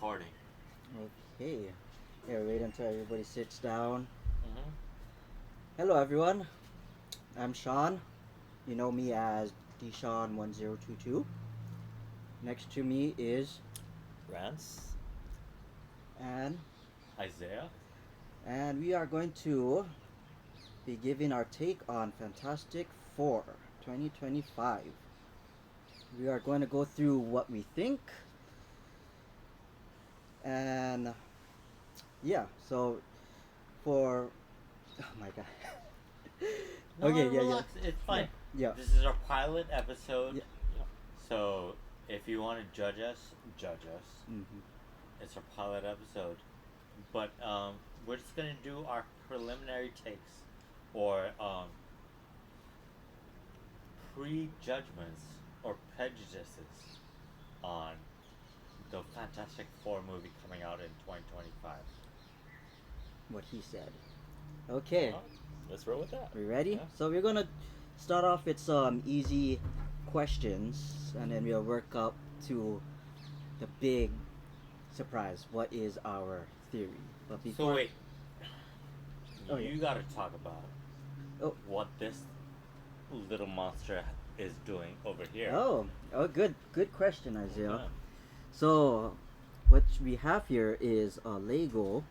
Recording. Okay. Yeah, wait until everybody sits down. Mm-hmm. Hello, everyone. I'm Sean. You know me as Deshaun1022. Next to me is Rance? Anne, Isaiah? and we are going to be giving our take on Fantastic Four 2025. We are going to go through what we think, and yeah, so for. Oh my god. No, Okay, yeah, yeah. relax. It's Yeah, fine. yeah, This is our pilot episode. yeah. So if you want to judge us, judge us. Mm-hmm. It's our pilot episode. But we're just going to do our preliminary takes or prejudgments or prejudices on the Fantastic Four movie coming out in 2025. What he said. Okay. Well, let's roll with that. We ready? Yeah. So we're gonna start off with some easy questions, and then we'll work up to the big surprise. What is our theory? But So before, wait, Oh, you yeah. gotta talk about Oh. what this little monster is doing over here. Good question, Isaiah. Okay. So, what we have here is a Lego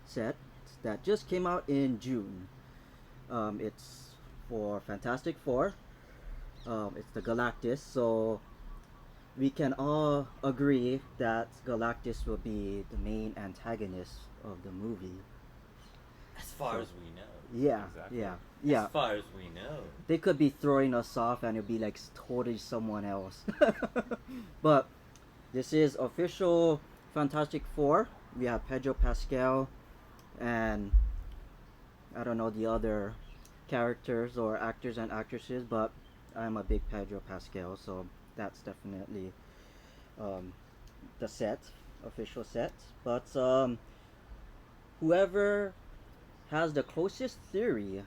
set that just came out in June. It's for Fantastic Four. It's the Galactus. So we can all agree that Galactus will be the main antagonist of the movie. As far So- as we know. Yeah, Exactly. yeah. As far as we know. They could be throwing us off and it'll be like totally someone else. But this is official Fantastic Four. We have Pedro Pascal and I don't know the other characters or actors and actresses, but I'm a big Pedro Pascal, so that's definitely um, the set, official set. But whoever has the closest theory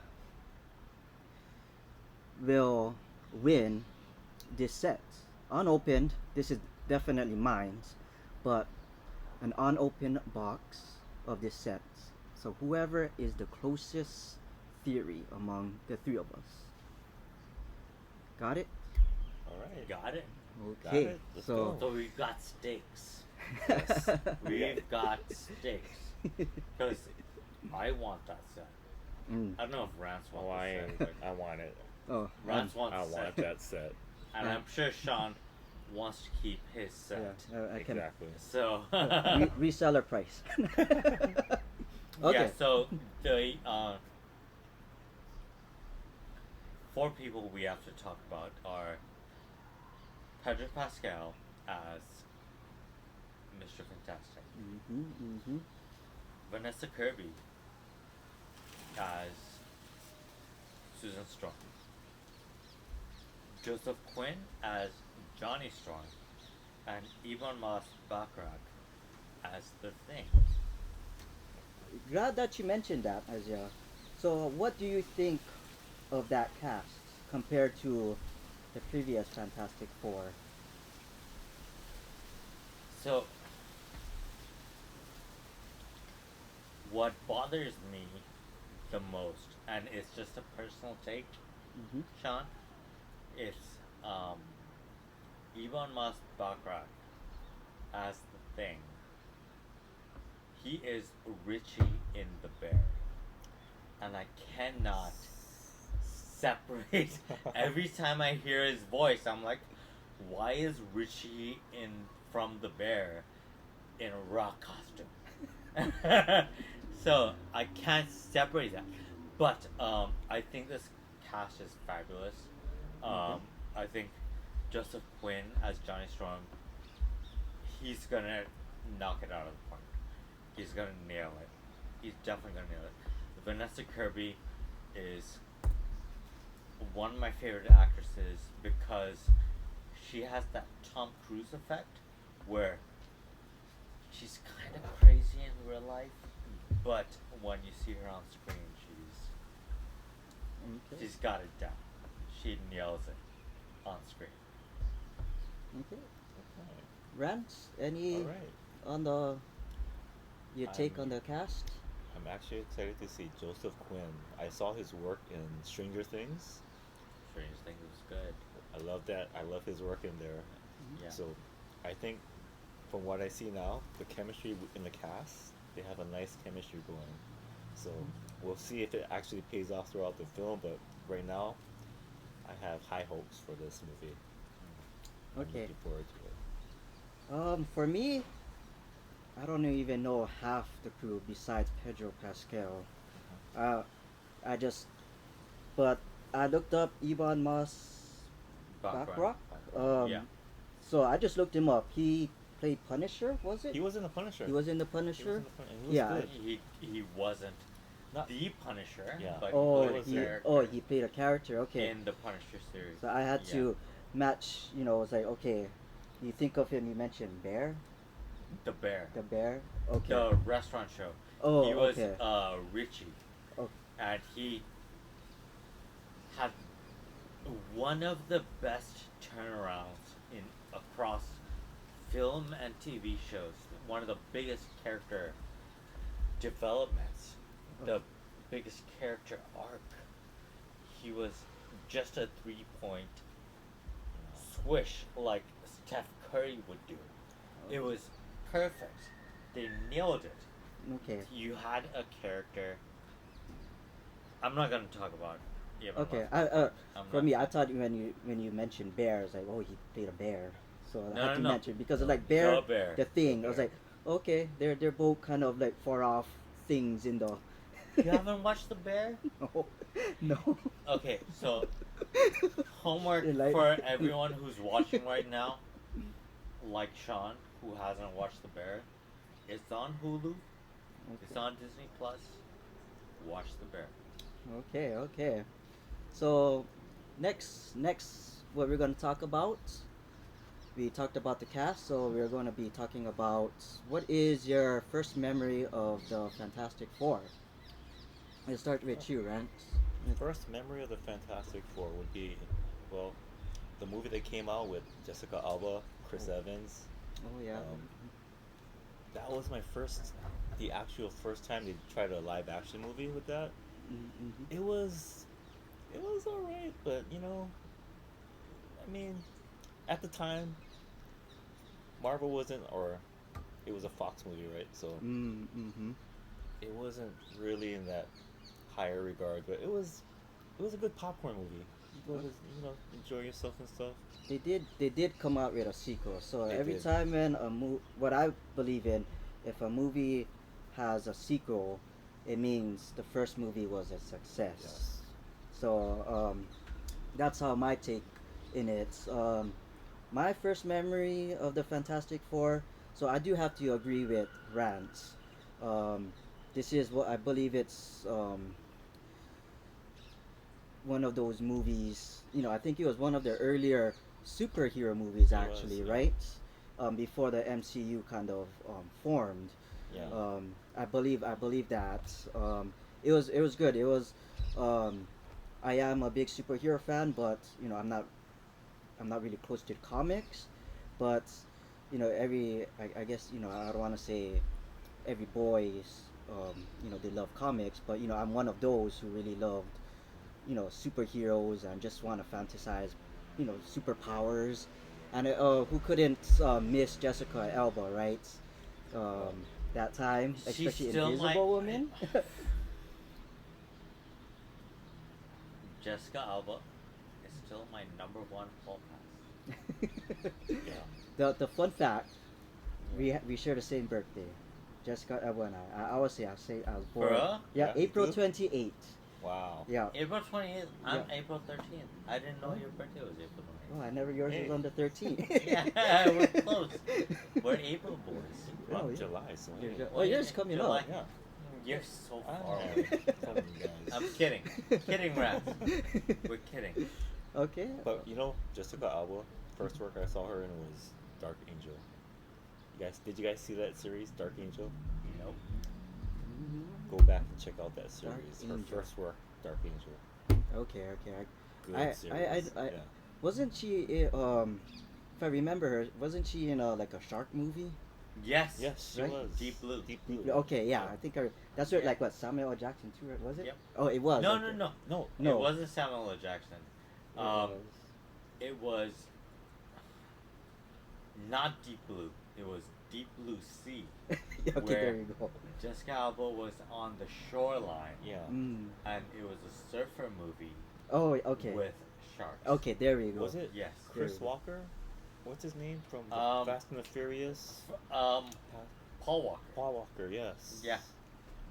will win this set. Unopened, this is definitely mine, but an unopened box of this set. So whoever is the closest theory among the three of us. Got it? All right. Got it? Okay. it. Let's So go. So we've got stakes. Yes. We've got stakes. Because I want that set. Mm. I don't know if Rance Oh, wants the set. I want it. Oh, Rance wants I the want set. that set. And I'm sure Sean wants to keep his set. I can Exactly. So reseller price. Okay. yeah, so the four people we have to talk about are Pedro Pascal as Mr. Fantastic, Mm-hmm. Vanessa Kirby as Susan Strong, Joseph Quinn as Johnny Strong, and Ivan Mas Bachrach as the Thing. Glad that you mentioned that, Azia. So, what do you think of that cast compared to the previous Fantastic Four? So, what bothers me the most, and it's just a personal take, Mm-hmm. Sean, it's Ivan Mas Bachrach as the Thing. He is Richie in The Bear, and I cannot separate. Every time I hear his voice, I'm like, why is Richie in from The Bear in a rock costume? So I can't separate that. But I think this cast is fabulous. I think Joseph Quinn as Johnny Storm, he's gonna knock it out of the park. He's gonna nail it. He's definitely gonna nail it. Vanessa Kirby is one of my favorite actresses because she has that Tom Cruise effect where she's kind of crazy in real life, but when you see her on screen, Okay. she's got it down. She nails it on screen. Okay. Rants? Any All right. on the your take on I'm the cast? I'm actually excited to see Joseph Quinn. I saw his work in Stranger Things. Strange Things was good. I love that. I love his work in there. Yeah. So, I think from what I see now, the chemistry in the cast, they have a nice chemistry going. So we'll see if it actually pays off throughout the film. But right now, I have high hopes for this movie. I'm Okay. looking forward to it. For me, I don't even know half the crew besides Pedro Pascal. Uh, I just, but I looked up Ebon Moss Baccarat. Yeah. So I just looked him up. He played Punisher, was it? He was in the Punisher. He was in the He was Punisher. in the Punisher. He was Yeah. good. He wasn't Not the Punisher, Yeah. but Oh, he played was a it? character he played a character. Okay. in the Punisher series. So I had Yeah. to match. You know, it's like okay, you think of him. You mentioned Bear, The Bear. the Bear. Okay. The restaurant show. Oh, He was okay. Richie, Oh. and he had one of the best turnarounds in across film and TV shows. One of the biggest character developments, the biggest character arc. He was just a 3-point swish like Steph Curry would do. It was perfect. They nailed it. Okay. You had a character. I'm not gonna talk about it. Okay. I'm For not- me, I thought when you mentioned bear, I was like, oh, he played a bear. So I No, had to no. mention because of like bear, The Bear. the thing. The I was Bear. like, okay, they're both kind of like far off things in the. You haven't watched The Bear? No, no. Okay, so homework You like- for everyone who's watching right now, like Sean, who hasn't watched The Bear. It's on Hulu. It's Okay. on Disney Plus. Watch The Bear. Okay. So, next, what we're gonna talk about? We talked about the cast, so we're going to be talking about what is your first memory of the Fantastic Four. Let's start with you, Rance. First memory of the Fantastic Four would be, well, the movie that came out with Jessica Alba, Chris Evans. Oh yeah. That was the actual first time they tried a live action movie with that. Mm-hmm. It was alright, but I mean, at the time, Marvel wasn't, or it was a Fox movie, right? So Mm-hmm. it wasn't really in that higher regard, but it was a good popcorn movie. You go to, enjoy yourself and stuff. They did come out with a sequel. So They every did. time when what I believe in, if a movie has a sequel, it means the first movie was a success. Yes. So that's how my take in it. My first memory of the Fantastic Four. So I do have to agree with Rance. This is what I believe it's one of those movies. I think it was one of the earlier superhero movies, It was, actually, yeah. right? Before the MCU kind of formed. Yeah. I believe that it was good. It was. I am a big superhero fan, but I'm not really close to the comics. But I guess I don't want to say every boys they love comics, but I'm one of those who really loved superheroes and just want to fantasize superpowers, and who couldn't miss Jessica Alba, right? That time, She's especially still Invisible my- Woman. Jessica Alba is still my number one hall pass. Yeah. The fun fact, we share the same birthday. Jessica Alba and I always say I was born. Bruh? Yeah, Yeah, April you do? 28th. Wow. Yeah. April 28th. I'm Yeah. April 13th. I didn't know your birthday was April 28th. Oh, I never. Yours Hey. was on the 13th. Yeah, we're close. We're April boys. We're Oh, on yeah. July, so You're hey. ju- Oh, yours coming July. up. Yeah. You're so I far know. away. Come on, guys. I'm kidding. Kidding, Rats. We're kidding. Okay. But Jessica Alba, first work I saw her in was Dark Angel. Did you guys see that series, Dark Angel? Nope. Mhm. Go back and check out that Dark series. Her Angel. first work, Dark Angel. Okay. Good I- series. I- yeah. Wasn't she? If I remember her, wasn't she in like a shark movie? Yes. Yes, she Right? was. Deep Blue. Deep Blue. Okay, yeah, I think that's where Yeah. like what Samuel L. Jackson too, right? Was it? Yep. Oh, it was. No, okay. no, no. No. No. It wasn't Samuel L. Jackson. It Um, was. it was not Deep Blue. It was Deep Blue Sea. Yeah, okay, where there you go. Jessica Alba was on the shoreline, Yeah. Mm. and it was a surfer movie Oh, okay. with sharks. Okay, there we go. Was it Yes. Chris There we go. Walker? What's his name from the Um, Fast and the Furious? Paul Walker. Paul Walker. Yes. Yeah.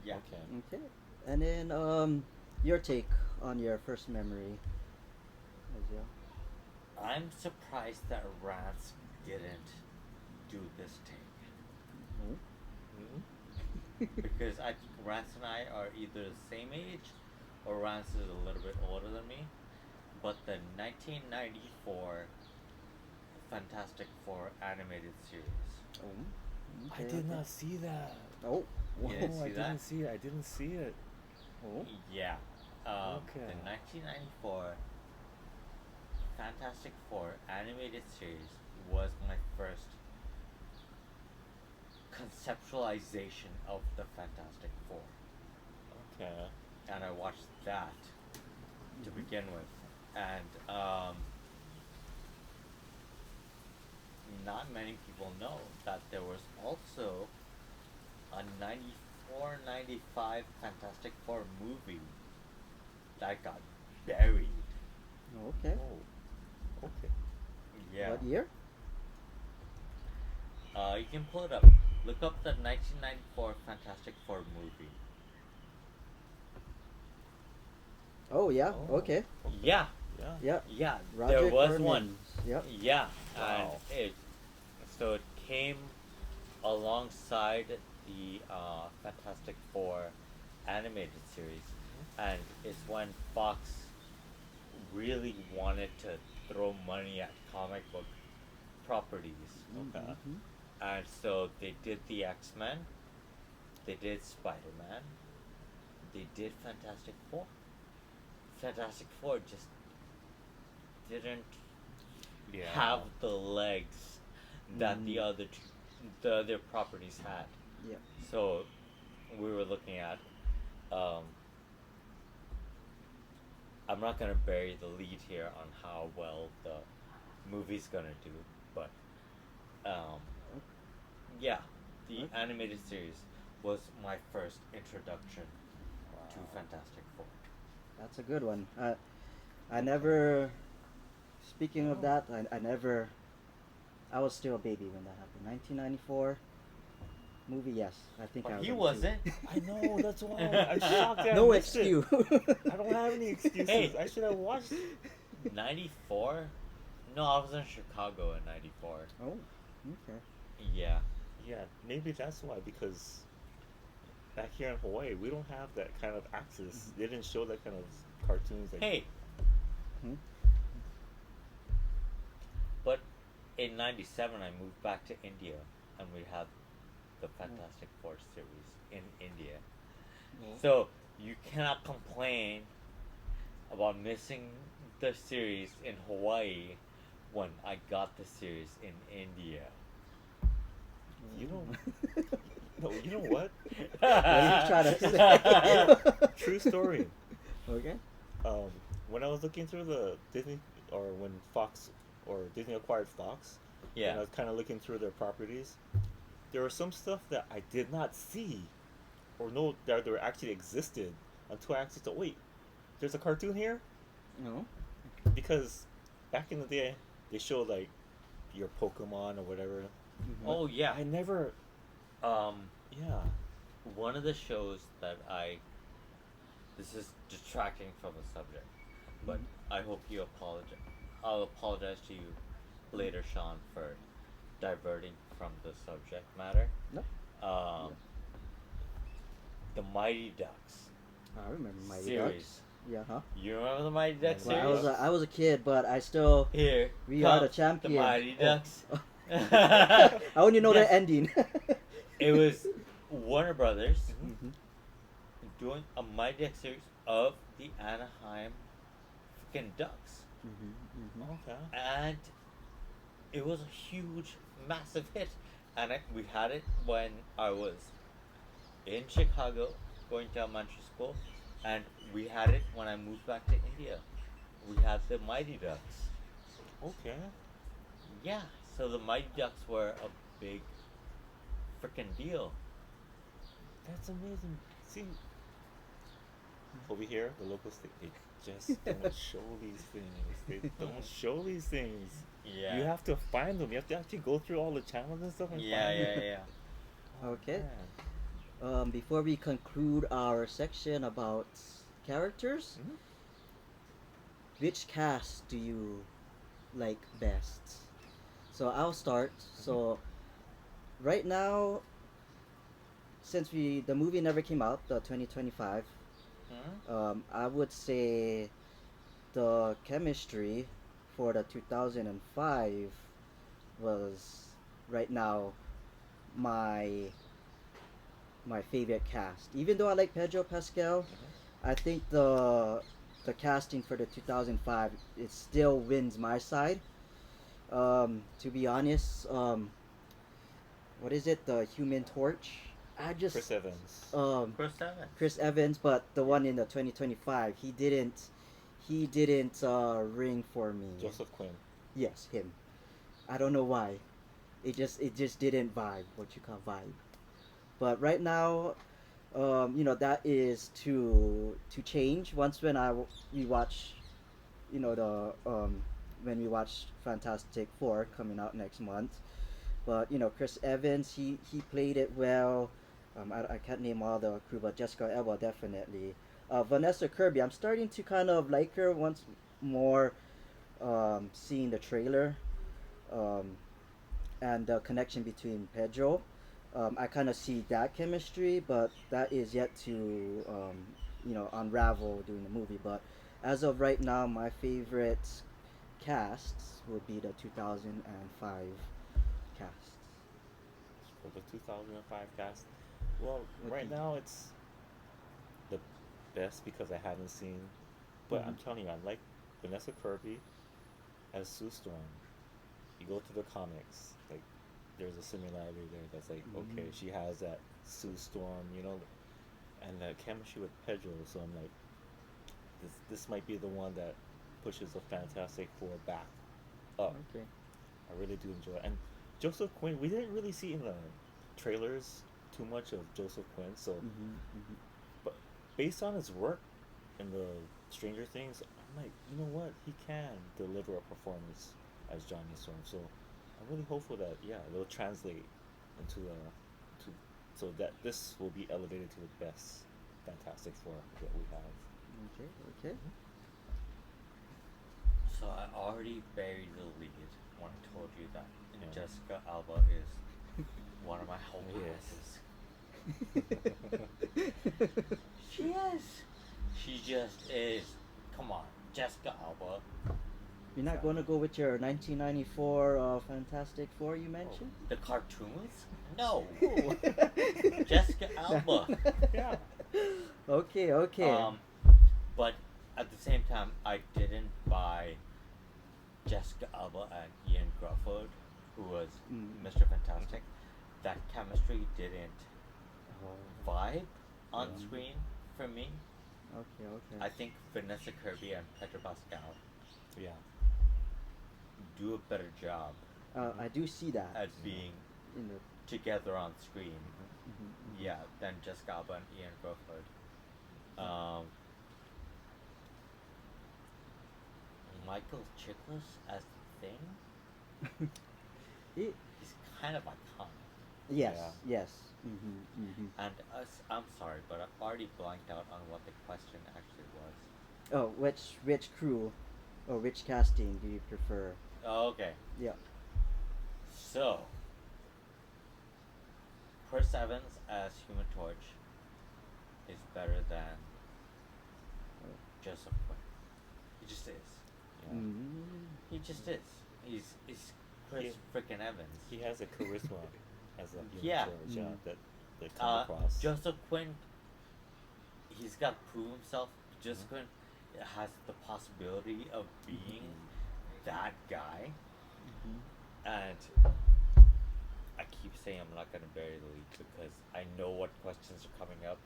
Yeah. Okay. Okay, and then your take on your first memory, Azia? I'm surprised that Rance didn't do this take Mhm. because I think Rance and I are either the same age, or Rance is a little bit older than me. But the 1994 Fantastic Four animated series. Oh, I did not see that. Oh, You didn't I see that? didn't see it. I didn't see it. oh, Yeah. Okay. The 1994 Fantastic Four animated series was my first conceptualization of the Fantastic Four. Okay. And I watched that to Mhm. begin with. And not many people know that there was also a 94-95 Fantastic Four movie that got buried. okay. Oh. Okay. Yeah. What year? You can pull it up. Look up the 1994 Fantastic Four movie. Oh yeah. Oh. Okay. Yeah, Yeah. Yeah. yeah, Roger there was Corman. one. Yep. Yeah, Wow. and it came alongside the Fantastic Four animated series, and it's when Fox really wanted to throw money at comic book properties, Okay. Mhm. and so they did the X-Men, they did Spider-Man, they did Fantastic Four. Fantastic Four just didn't Yeah. have the legs that the Mm. the other properties had. Yeah. So we were looking at. I'm not gonna bury the lead here on how well the movie's gonna do, but yeah, the Okay. animated series was my first introduction to Wow. Fantastic Four. That's a good one. I never. Speaking of Oh. that, I never. I was still a baby when that happened. 1994 movie. Yes, I think I But was. he on two. wasn't. I know. That's why I'm shocked that No I missed it. excuse. I don't have any excuses. Hey. I should have watched. 94? No, I was in Chicago in 94. Oh, okay. Yeah. Yeah, maybe that's why, because back here in Hawaii, we don't have that kind of access. They didn't show that kind of cartoons. Like, Hey, Hmm? but in 97 I moved back to India and we had the Fantastic Four series in India. Well, So you cannot complain about missing the series in Hawaii when I got the series in India. You don't. No, you know what? What are you trying to say? True story. Okay. When I was looking through the Disney, or when Fox or Disney acquired Fox, and I Yeah. was kind of looking through their properties, there was some stuff that I did not see or know that there actually existed until I actually thought, wait, there's a cartoon here? No. Because back in the day, they showed like your Pokemon or whatever. Mhm. Oh yeah. I never, Um yeah. one of the shows that this is detracting from the subject, but I hope you apologize. I'll apologize to you later, Sean, for diverting from the subject matter. No. The Mighty Ducks I remember Mighty series. Ducks. Yeah, huh? You remember the Mighty Ducks Well, series? I was a kid, but I still. Here, We are the come champion. The Mighty Oh. Ducks. I only know Yes. the ending. It was Warner Brothers Mhm. doing a Mighty Ducks series of the Anaheim freaking Ducks. Mhm. Mhm. Okay. And it was a huge, massive hit. and we had it when I was in Chicago going to elementary school, and we had it when I moved back to India. We had the Mighty Ducks. Okay. Yeah, so the Mighty Ducks were a big freaking deal. That's amazing. See, over here, the local state, they just don't show these things. They don't show these things. Yeah. You have to find them. You have to actually go through all the channels and stuff and Yeah, find them. yeah, yeah. Oh, Okay. man. Before we conclude our section about characters, Mhm. which cast do you like best? So I'll start. So right now, since the movie never came out, the 2025, Hmm? I would say the chemistry for the 2005 was right now my my favorite cast. Even though I like Pedro Pascal, I think the casting for the 2005 it still wins my side. To be honest, what is it? The Human Torch. I just Chris Evans. Chris Evans. Chris Evans, but the one in the 2025, he didn't ring for me. Joseph Quinn. Yes, him. I don't know why. It just didn't vibe. What you call vibe. But right now, that is to change once we watch, the when we watch Fantastic Four coming out next month. But Chris Evans, he played it well. I can't name all the crew, but Jessica Alba definitely. Vanessa Kirby, I'm starting to kind of like her once more. Seeing the trailer, um, and the connection between Pedro, I kind of see that chemistry, but that is yet to unravel during the movie. But as of right now, my favorite casts would be the 2005 cast. For the 2005 cast. Well, What right do now it's the best because I haven't seen. But I'm Mhm. telling you, I like Vanessa Kirby as Sue Storm. You go through the comics, like there's a similarity there. That's like okay, Mhm. she has that Sue Storm, and the chemistry with Pedro. So I'm like, this might be the one that pushes the Fantastic Four back up. Okay. I really do enjoy it. And Joseph Quinn, we didn't really see in the trailers too much of Joseph Quinn. So, Mhm. Mhm. but based on his work in the Stranger Things, I'm like, you know what? He can deliver a performance as Johnny Storm. So, I'm really hopeful that yeah, it'll translate into to so that this will be elevated to the best Fantastic Four that we have. Okay. Okay. Mhm. So I already buried the lead when I told you that Yeah. Jessica Alba is one of my home passes. She is. She just is. Come on, Jessica Alba. You're not going to go with your 1994 Fantastic Four you mentioned? The cartoons? No. Ooh. Jessica Alba. Yeah. Okay. Okay. But at the same time, I didn't buy Jessica Alba and Ian Crawford, who was Mm. Mr. Fantastic. That chemistry didn't Oh. vibe on Yeah. screen for me. Okay. Okay. I think Vanessa Kirby and Pedro Pascal Yeah. do a better job I do see that at being in the. together on screen. Mhm. Yeah, than Jessica Alba and Ian Crawford. Um, Michael Chiklis as the Thing. It, He's kind of iconic. yes. Yeah. Yes. Mhm. Mhm. And I'm sorry, but I've already blanked out on what the question actually was. Oh, which crew, or which casting do you prefer? Oh, okay, Yeah. so Chris Evans as Human Torch is better than Joseph Quinn. He just is. Yeah. Mm. He just is. He's Chris He- freaking Evans. He has a charisma as a human Yeah. torch, yeah, Mm. that come across. Joseph Quinn, he's got to prove himself. Joseph Mhm. Quinn has the possibility of being that guy, Mhm. and I keep saying I'm not gonna bury the lead because I know what questions are coming up,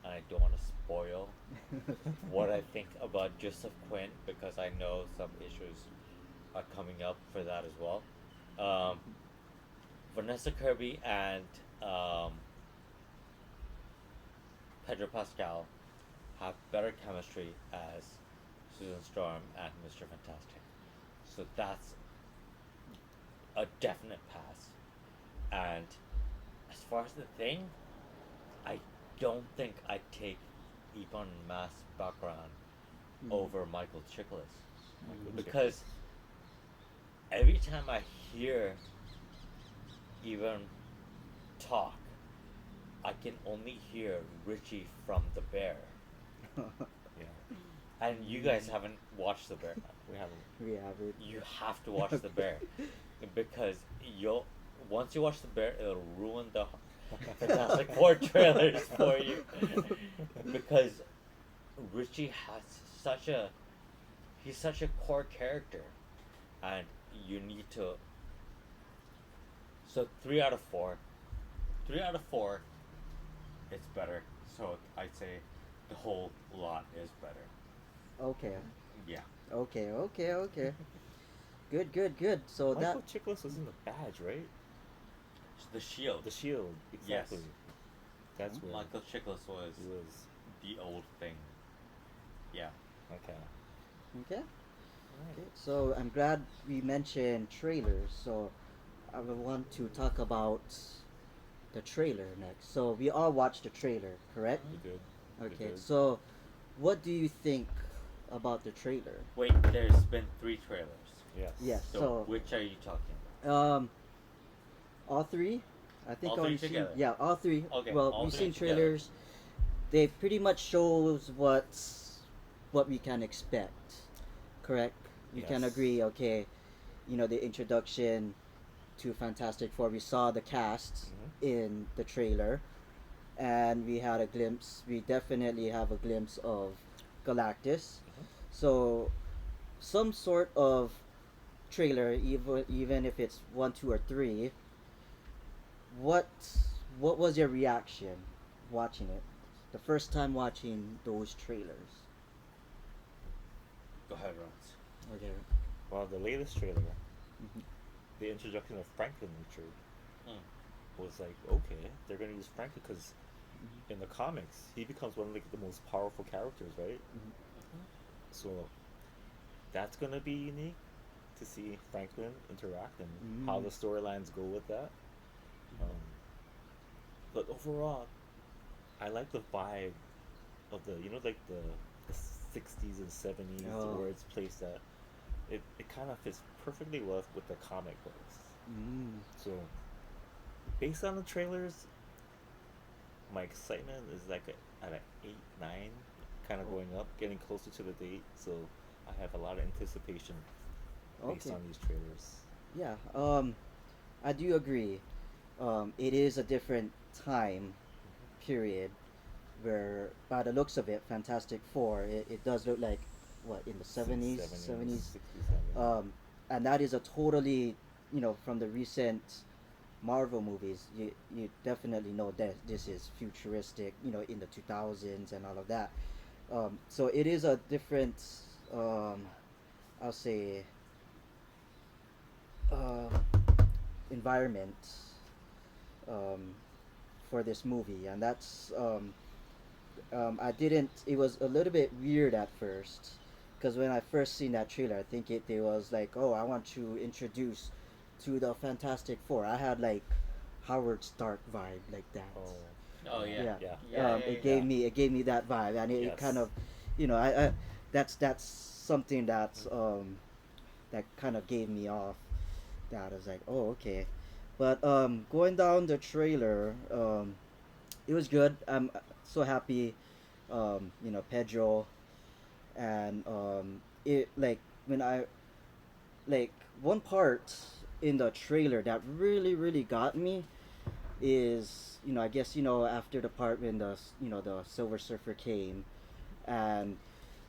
and I don't want to spoil what I think about Joseph Quinn because I know some issues are coming up for that as well. Um, Vanessa Kirby and um, Pedro Pascal have better chemistry as Susan Storm and Mr. Fantastic. So that's a definite pass. And as far as the thing, I don't think I'd take Ebon Mass background over Michael Chiklis. Michael Because Chiklis. every time I hear even talk, I can only hear Richie from The Bear. Yeah, And you guys haven't watched The Bear. we haven't. We have it. You have to watch The Bear. Because you'll once you watch The Bear, it'll ruin the Fantastic Four trailers for you. Because Richie has such a he's such a core character, and you need to. So 3 out of 4, 3 out of 4, it's better. So I'd say the whole lot is better. Okay. Yeah. Okay. Good, good, good. So that Michael Chiklis was in the Badge, right? The Shield. The Shield, Yes. exactly. That's where Michael Chiklis was he was. the old thing. Yeah. Okay. okay. Alright. Okay. So I'm glad we mentioned trailers. So I would want to talk about the trailer next. So we all watched the trailer, correct? We did. We Okay. did. So what do you think about the trailer? Wait, there's been 3 trailers. Yes. Yes. So, So which are you talking about? all three. I think All three we've seen. together? Yeah, all three. Okay, Well, all we've three seen together. trailers. They pretty much shows what we can expect. Correct. You can Yes. agree. Okay, the introduction to Fantastic Four. We saw the cast Mhm. in the trailer, and we had a glimpse. We definitely have a glimpse of Galactus. Mhm. So some sort of trailer, even if it's 1, 2, or 3. What what was your reaction watching it? The first time watching those trailers. Go ahead, Rons. Okay. Well, the latest trailer, Mhm. the introduction of Franklin Richard Mm. was like, okay, they're gonna use Franklin because in the comics he becomes one of like, the most powerful characters, right? So that's gonna be unique to see Franklin interact and how Mm. the storylines go with that. Um, but overall, I like the vibe of the like the 60s and 70s Oh. where it's placed at. It kind of fits perfectly well with the comic books. Mm. So based on the trailers, my excitement is like at an 8, 9, kind of Oh. going up, getting closer to the date. So I have a lot of anticipation based Okay. on these trailers. Yeah. I do agree. It is a different time period where, by the looks of it, Fantastic Four. It does look like what in the 70s, 70s. 60s, 70s. And that is a totally, from the recent Marvel movies, you definitely know that this is futuristic, in the 2000s and all of that. So it is a different, um, I'll say, uh, environment um, for this movie, and that's I didn't. It was a little bit weird at first, because when I first seen that trailer, I think it was like, oh, I want to introduce to the Fantastic Four. I had like Howard Stark vibe like that. Oh, Oh yeah. Yeah. Yeah. It gave me that vibe, and it Yes. kind of, that's something that kind of gave me off. That I was like, oh, okay. But going down the trailer, it was good. I'm so happy. Pedro, and it like when I like one part in the trailer that really got me is, I guess, after the part when the Silver Surfer came, and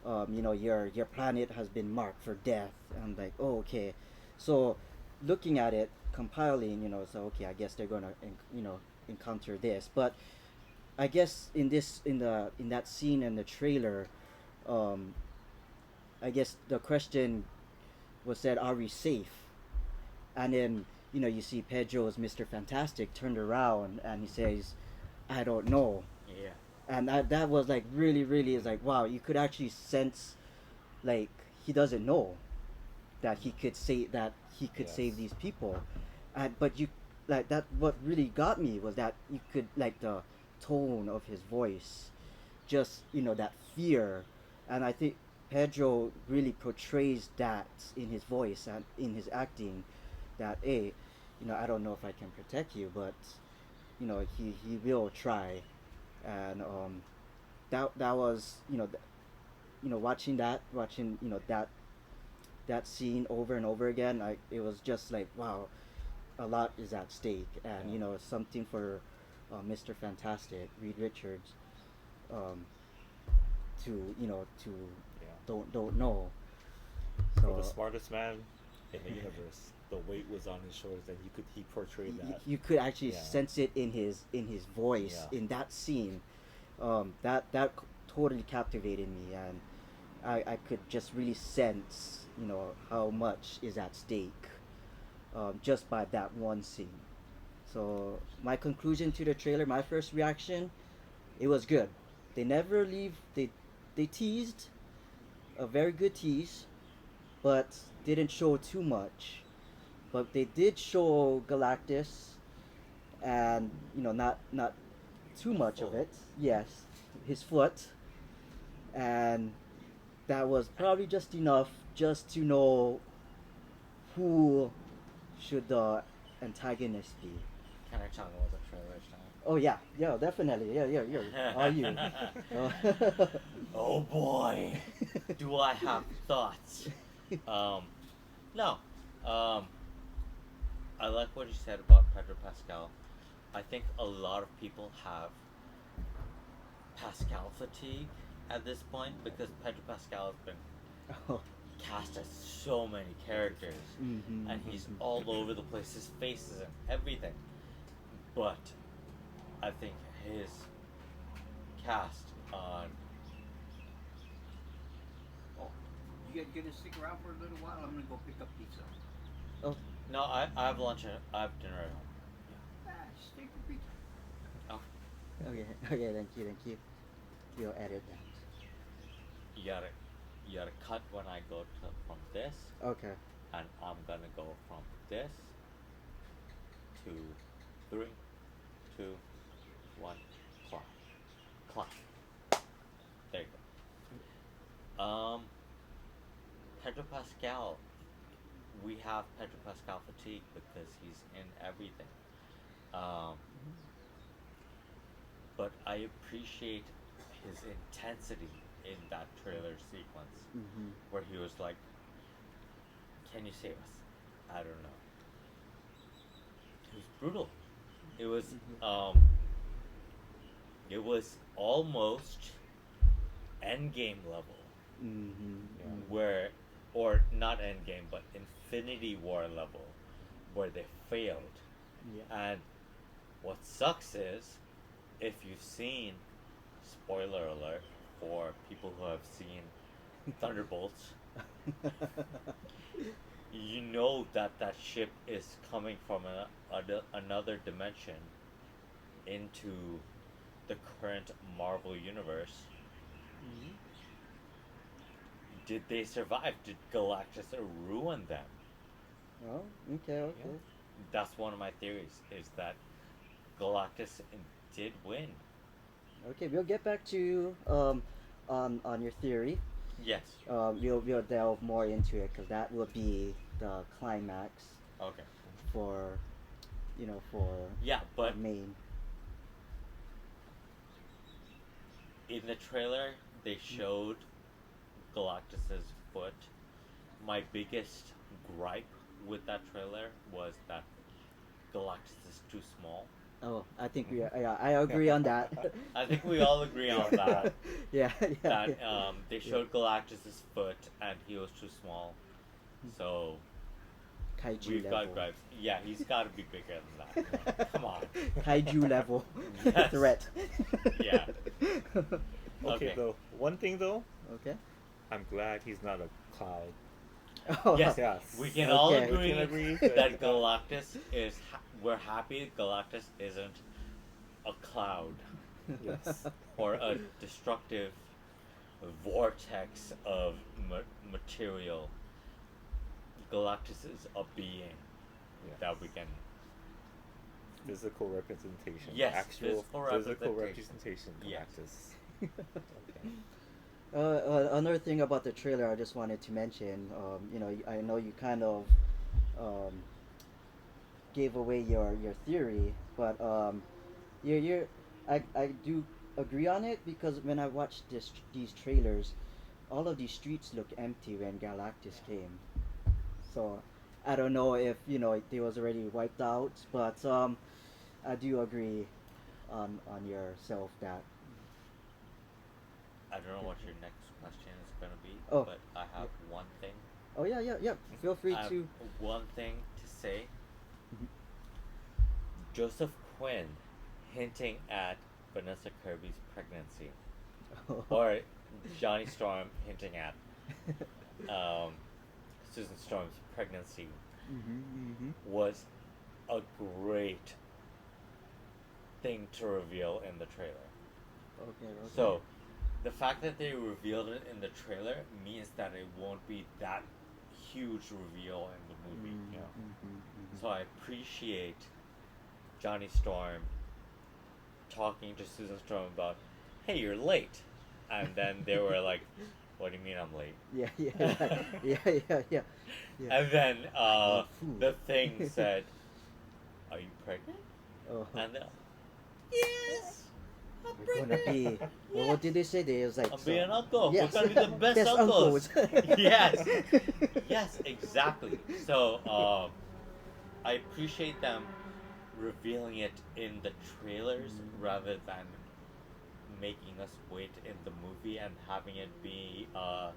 your planet has been marked for death. I'm like, oh, okay. So looking at it, compiling, so okay, I guess they're gonna encounter this. But I guess in that scene in the trailer, um, I guess the question was said, "Are we safe?" And then you see Pedro as Mr. Fantastic turned around and he says, "I don't know." Yeah. And that was like really really is like, wow, you could actually sense like he doesn't know that he could Yes. save these people. And but you like that what really got me was that you could like the tone of his voice, just that fear. And I think Pedro really portrays that in his voice and in his acting, that hey, I don't know if I can protect you, but he will try. And that was watching that scene over and over again. It was just like, wow, a lot is at stake, and Yeah. something for Mr. Fantastic, Reed Richards, um, to Yeah. don't know. For the So smartest man in the universe, the weight was on his shoulders, and he portrayed that. you could actually Yeah. sense it in his voice Yeah. in that scene. That totally captivated me, and I could just really sense how much is at stake, just by that one scene. So my conclusion to the trailer, my first reaction, it was good. They never leave. They teased a very good tease, but didn't show too much. But they did show Galactus, and not too much of Full. it. Yes, his foot, and that was probably just enough just to know who should the antagonist be. Can I talk about the trailers now? Oh yeah, yeah, definitely, yeah. Are you? Oh boy, do I have thoughts? Um, no. Um, I like what you said about Pedro Pascal. I think a lot of people have Pascal fatigue at this point because Pedro Pascal has been Oh. cast as so many characters, Mhm, and he's mhm. all over the place. His faces and everything. But I think his cast on Oh, you gonna stick around for a little while? I'm gonna go pick up pizza. Oh, no, I have lunch and I have dinner at home. Ah, stay for pizza. Oh, okay, okay. Thank you. We'll edit that. you gotta cut when I go to from this, Okay. and I'm gonna go from this to 3, 2, 1, clap, clap. There you go. Pedro Pascal. We have Pedro Pascal fatigue because he's in everything. Um, but I appreciate his intensity in that trailer sequence Mhm. where he was like, "Can you save us?" I don't know. It was brutal. It was Mhm. um, it was almost Endgame level, Mhm. Yeah. Mhm. where, or not Endgame, but Infinity War level, where they failed. Yeah. And what sucks is, if you've seen, spoiler alert for people who have seen Thunderbolts, you know that that ship is coming from another dimension into the current Marvel universe. Mhm. Did they survive? Did Galactus ruin them? Oh, okay, Yeah. okay. That's one of my theories. Is that Galactus did win? Okay, we'll get back to on your theory. Yes. We'll delve more into it because that will be the climax Okay. for for Yeah, our but main. in the trailer they showed Galactus's foot. My biggest gripe with that trailer was that Galactus is too small. Oh, I think we Mhm. yeah, I agree on that. I think we all agree on that. Yeah, yeah. That they Yeah. showed Galactus's foot and he was too small. So kaiju We've level. got gripes. Yeah, he's got to be bigger than that. Come on. Kaiju level Yes. threat. Yeah. Okay, Okay. though. One thing though, Okay. I'm glad he's not a cloud. Oh, Yes, Yes. we can all Okay. agree, We can agree that that- Galactus is. We're happy Galactus isn't a cloud Yes. or a destructive vortex of material. Galactus is a being Yes. that we can. Physical representation. Yes, Actual physical physical representation. representation. Yes. Galactus. Okay. Another thing about the trailer, I just wanted to mention. You know, I know you kind of gave away your theory, but I do agree on it because when I watched these trailers, all of these streets look empty when Galactus came. So I don't know if they was already wiped out, but I do agree on yourself that. I don't know what your next question is gonna be, Oh. but I have one thing. Oh yeah. Feel free I have to. one thing to say. Mhm. Joseph Quinn hinting at Vanessa Kirby's pregnancy, or Johnny Storm hinting at Susan Storm's pregnancy was a great thing to reveal in the trailer. Okay. So, the fact that they revealed it in the trailer means that it won't be that huge reveal in the movie. Yeah. So I appreciate Johnny Storm talking to Susan Storm about, hey, you're late. And then they were like, what do you mean I'm late? Yeah. And then Oh, food. the thing said, are you pregnant? Oh. And then, yes, I'm We're gonna pregnant. be. Well, what did they say? They was like. I'm being an uncle. Yes. We're gonna be the best uncles. Yes. Yes. Yes, exactly. So I appreciate them revealing it in the trailers rather than making us wait in the movie and having it be a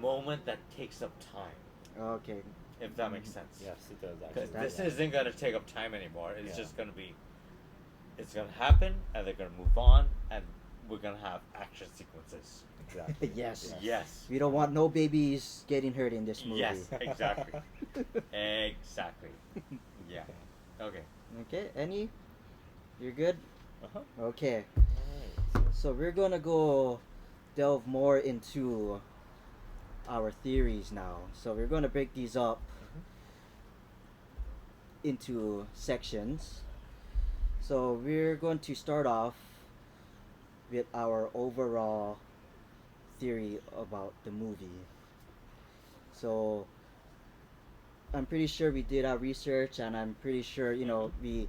moment that takes up time, Okay. if that makes sense. Yes, it does Because actually. this isn't gonna take up time anymore. It's Yeah. just gonna be, it's gonna happen, and they're gonna move on, and we're gonna have action sequences. Exactly. Yes. Yes. We don't want no babies getting hurt in this movie. Yes, exactly. Exactly. Yeah. Okay. Okay. Any? You're good. Uh-huh. Okay. Alright. So we're gonna go delve more into our theories now. So we're gonna break these up into sections. So we're going to start off with our overall theory about the movie. So I'm pretty sure we did our research, and I'm pretty sure we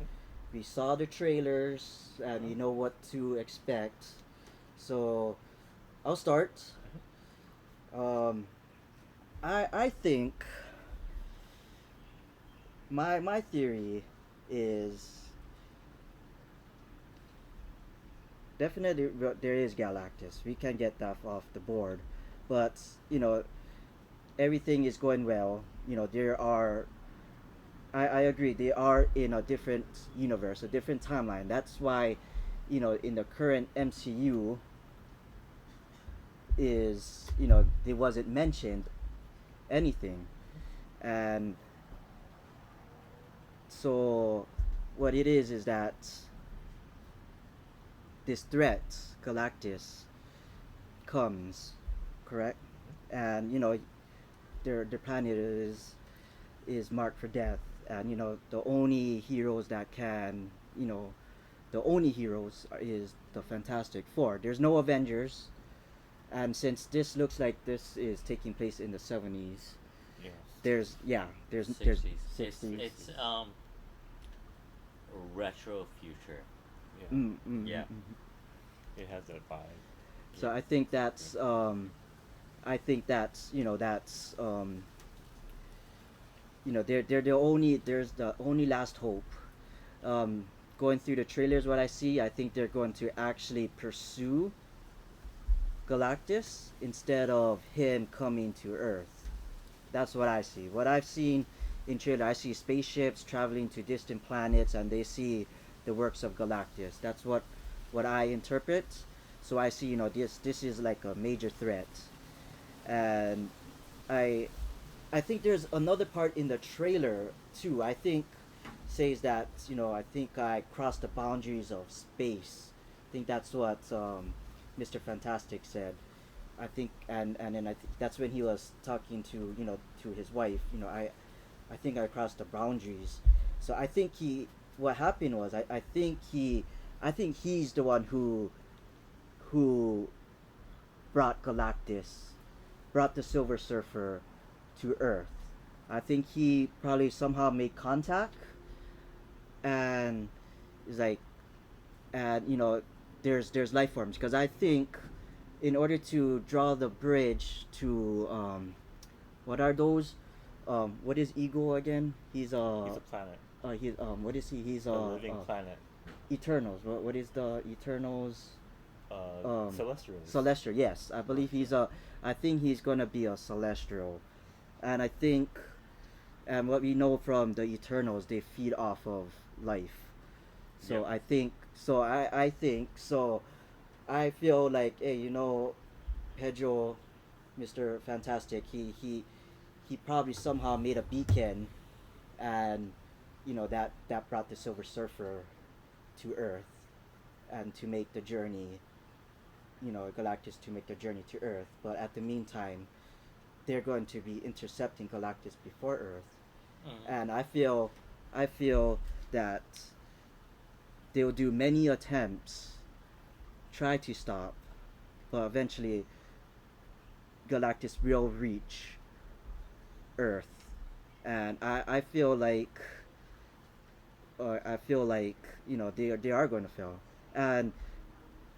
saw the trailers and we know what to expect. So I'll start. I think my theory is definitely there is Galactus. We can get that off the board, but everything is going well. There are. I agree. They are in a different universe, a different timeline. That's why, in the current MCU, they wasn't mentioned anything, and so what it is that this threat, Galactus, comes, correct, and their planet is marked for death, and the only heroes that can the only heroes is the Fantastic Four. There's no Avengers, and since this looks like this is taking place in the 70s, Yes. there's 60s. 60s. It's retro future. Yeah. Yeah. It has that vibe. So I think that's they're there's the only last hope. Going through the trailers, what I see, I think they're going to actually pursue Galactus instead of him coming to Earth. That's what I see. What I've seen in trailer, I see spaceships traveling to distant planets, and they see the works of Galactus. That's what I interpret. So I see, this is like a major threat, and I I think there's another part in the trailer too. I think says that I think I crossed the boundaries of space. I think that's what Mr. Fantastic said. I think, and then I think that's when he was talking to to his wife. I think I crossed the boundaries. So I think what happened was I think he's the one who brought Galactus, brought the Silver Surfer to Earth. I think he probably somehow made contact, and is like, and there's life forms, because I think in order to draw the bridge to what are those, what is Ego again? He's He's a planet. what is he? He's A living planet. Eternals. What is the Eternals? Celestials. Celestial. Yes, I believe he's a. I think he's gonna be a celestial, and I think, and what we know from the Eternals, they feed off of life. So Yep. I think. So I think so. I feel like, hey, Pedro, Mr. Fantastic, he probably somehow made a beacon, and that brought the Silver Surfer to Earth, and to make the journey, Galactus to make the journey to Earth. But at the meantime, they're going to be intercepting Galactus before Earth, and I feel that they'll do many attempts, try to stop, but eventually Galactus will reach Earth, and I feel like they are going to fail, and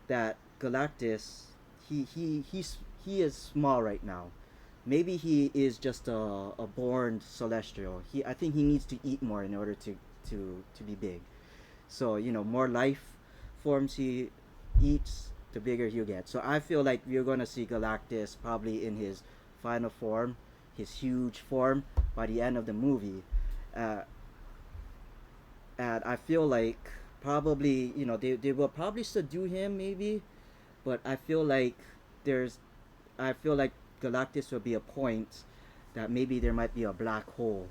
that Galactus, he is small right now. Maybe he is just a born celestial. I think he needs to eat more in order to be big. So more life forms he eats, the bigger he'll get. So I feel like we're gonna see Galactus probably in his final form, his huge form, by the end of the movie. Uh, and I feel like probably they will probably subdue him maybe, but there's I feel like Galactus will be a point that maybe there might be a black hole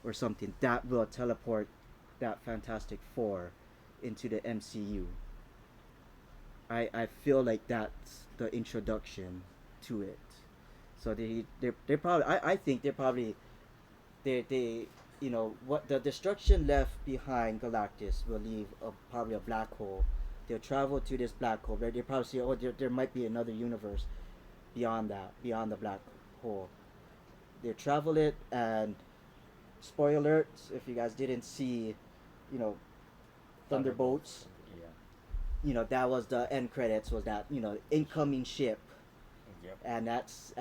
or something that will teleport that Fantastic Four into the MCU. I feel like that's the introduction to it. So they probably, I think they probably, they what the destruction left behind Galactus will leave probably a black hole. They'll travel to this black hole. They probably see, oh, there might be another universe beyond that, beyond the black hole. They travel it, and spoiler alert, if you guys didn't see, you know, Thunderbolts, Yeah. that was the end credits, was that incoming ship, Yep. and that's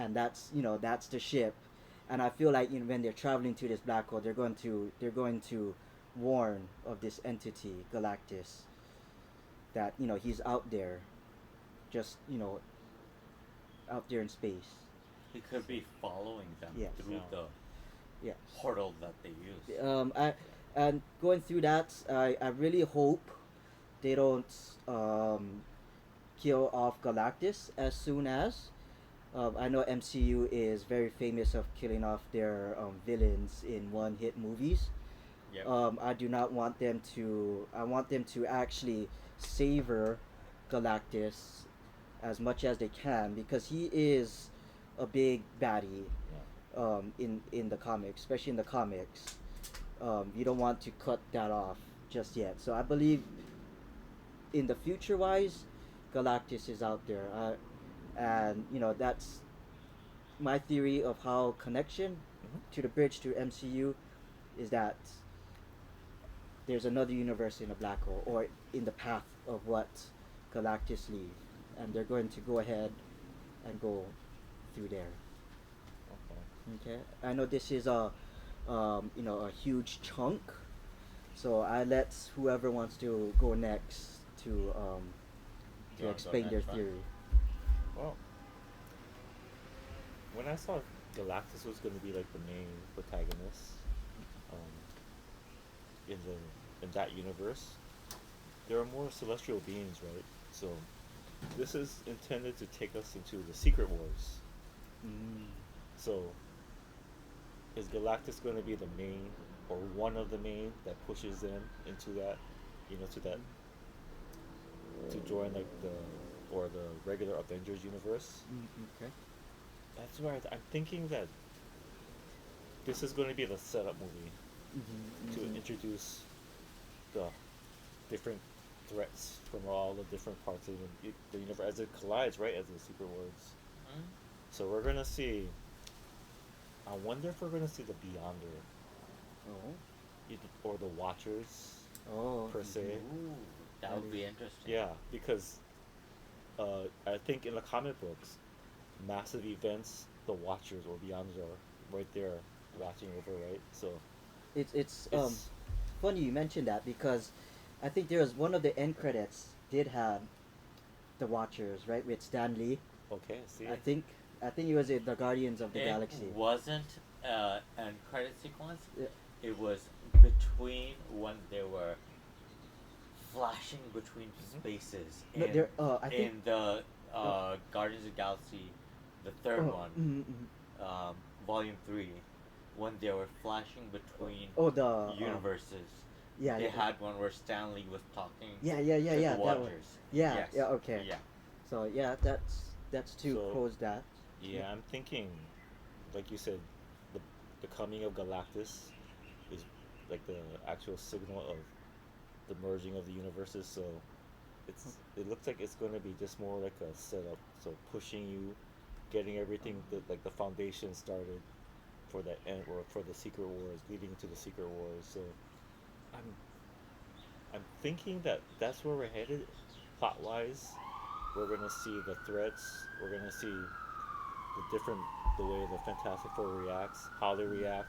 the ship. And I feel like when they're traveling to this black hole, they're going to warn of this entity Galactus, that he's out there, just out there in space. He could be following them Yes. through Yeah. the Yes. portal that they use. And going through that, I really hope they don't kill off Galactus as soon as. I know MCU is very famous of killing off their villains in one-hit movies. Yep. I do not want them to. I want them to actually savor Galactus as much as they can, because he is a big baddie Yeah. in the comics, especially in the comics. You don't want to cut that off just yet. So I believe in the future wise, Galactus is out there, and that's my theory of how connection to the bridge to MCU is that there's another universe in a black hole, or in the path of what Galactus leave, and they're going to go ahead and go through there. Okay. Okay, I know this is a huge chunk, so I let whoever wants to go next to You wanna go explain their next, Ryan? theory. Well, when I saw Galactus was going to be like the main protagonist um, in that universe. There are more celestial beings, right? So this is intended to take us into the Secret Wars. Mm. So is Galactus going to be the main or one of the main that pushes them into that, to that to join like the regular Avengers universe? Okay. That's where I'm thinking that this is going to be the setup movie to introduce the different threats from all the different parts of the universe as it collides, right, as the Secret Wars. Mm? So we're gonna see. I wonder if we're gonna see the Beyonder, Oh. or the Watchers Oh. per se. Ooh, that would be interesting. Yeah, because I think in the comic books, massive events, the Watchers or Beyonders are right there watching over, right? So It's funny you mentioned that because I think there was one of the end credits did have the Watchers, right, with Stan Lee. okay. See, I think it was in the Guardians of the It Galaxy. wasn't an credit sequence. Yeah. It was between when they were flashing between spaces No, in, there. I think. in the Guardians of the Galaxy, the third Oh, one, mm. Volume 3, when they were flashing between Oh, the universes. yeah, They yeah, had one where Stanley was talking yeah, to yeah, the that one. Watchers. Yeah, Yes. yeah, okay. Yeah. So yeah, that's to So- close that. yeah, I'm thinking, like you said, the the coming of Galactus is like the actual signal of the merging of the universes. So it looks like it's going to be just more like a setup. So pushing you, getting everything like the foundation started for that end or for the Secret Wars, leading to the Secret Wars. So I'm I'm thinking that that's where we're headed, plot wise. We're gonna see the threats. We're gonna see the way the Fantastic Four reacts, how they react,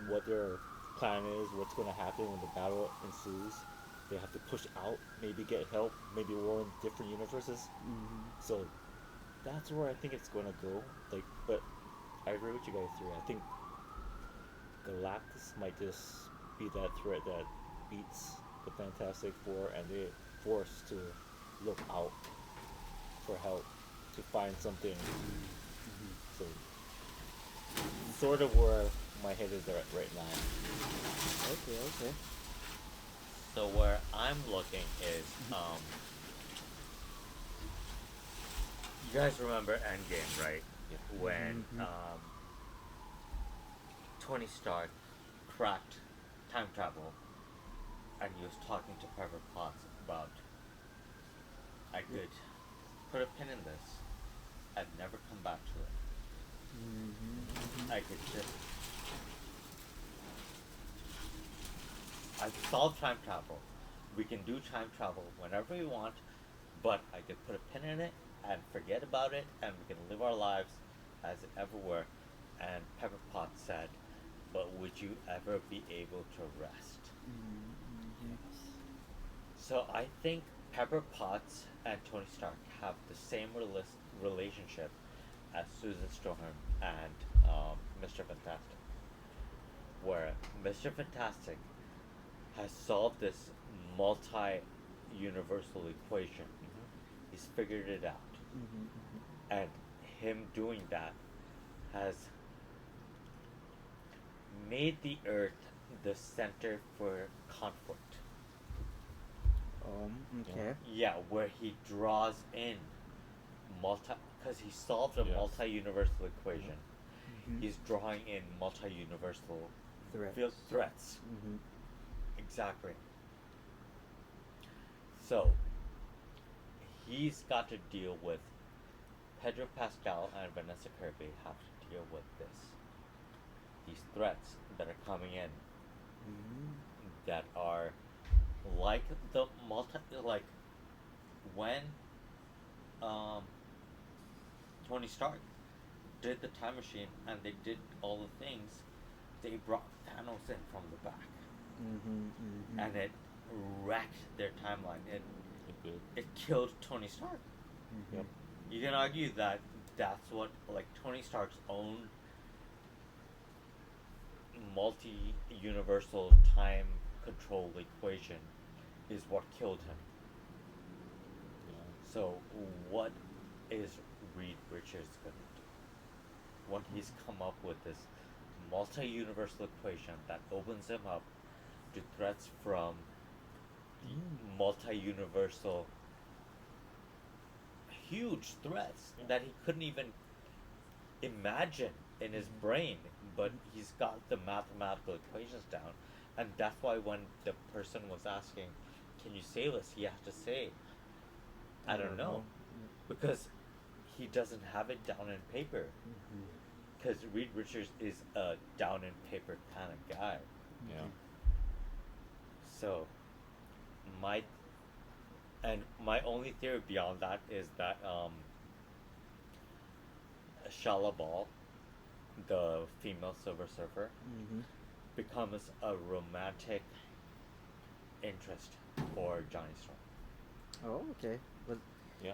what their plan is, what's gonna happen when the battle ensues. They have to push out, maybe get help, maybe war in different universes. So that's where I think it's gonna go. Like, but I agree with you guys three. I think Galactus might just be that threat that beats the Fantastic Four, and they're forced to look out for help to find something. So, sort of where my head is at right now. Okay. So where I'm looking is, you guys remember Endgame, right? Yeah. When Tony Stark cracked time travel, and he was talking to Pepper Potts about, I could put a pin in this and never come back to it. I could just, I've solved time travel. We can do time travel whenever we want, but I could put a pin in it and forget about it, and we can live our lives as it ever were. And Pepper Potts said, "But would you ever be able to rest?" So I think Pepper Potts and Tony Stark have the same relationship as Susan Storm and Mr. Fantastic, where Mr. Fantastic has solved this multi-universal equation. He's figured it out, and him doing that has made the Earth the center for conflict. Okay. Yeah, where he draws in because he solved a Yes. multi-universal equation. He's drawing in multi-universal threats. Exactly. So he's got to deal with Pedro Pascal and Vanessa Kirby have to deal with these threats that are coming in that are like the like when Tony Stark did the time machine and they did all the things, they brought Thanos in from the back and it wrecked their timeline. It killed Tony Stark. Yep. You can argue that that's what, like, Tony Stark's own multi-universal time control equation is what killed him. Yeah. So what is Reed Richards gonna do when he's come up with this multi-universal equation that opens him up to threats from multi-universal huge threats that he couldn't even imagine in his brain, but he's got the mathematical equations down, and that's why when the person was asking, "Can you save us?" he has to say, "I don't know," because he doesn't have it down in paper. Because Reed Richards is a down in paper kind of guy. Yeah. So my my only theory beyond that is that Shalabal, the female Silver Surfer, Mm-hmm. becomes a romantic interest for Johnny Storm. Oh, okay. Was Yeah.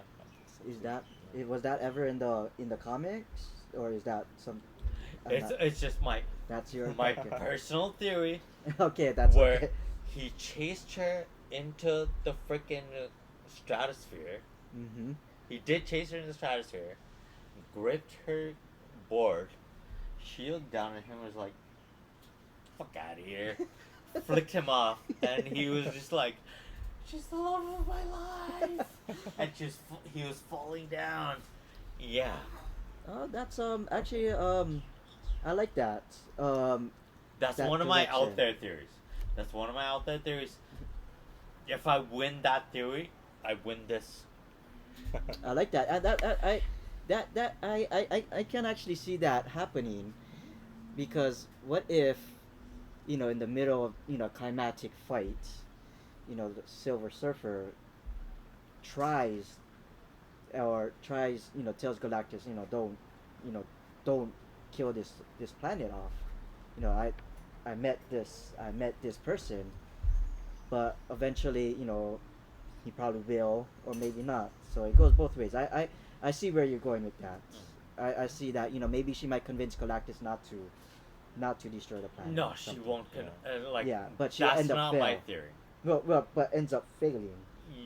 is that was that ever in the comics, or is that some? I'm It's not- it's just that's your my okay. personal theory Okay, that's where okay. he chased her into the freaking stratosphere. Mm-hmm. He did chase her in the stratosphere, gripped her board. She looked down at him and was like, "Fuck out of here." Flicked him off, and he was just like, "She's the love of my life." And he was falling down. Yeah. Oh, that's actually I like that. That's That one of my direction. out there theories. That's one of my out there theories. If I win that theory, I win this. I like that. I can actually see that happening, because what if, in the middle of climatic fight, the Silver Surfer tries tells Galactus, you know don't kill this planet off. I met this person, but eventually, he probably will, or maybe not. So it goes both ways. I see where you're going with that. I see that, maybe she might convince Galactus not to destroy the planet. No, or she something. won't. Like, Yeah, but she'll that's end up not my fail. theory. Well, but ends up failing.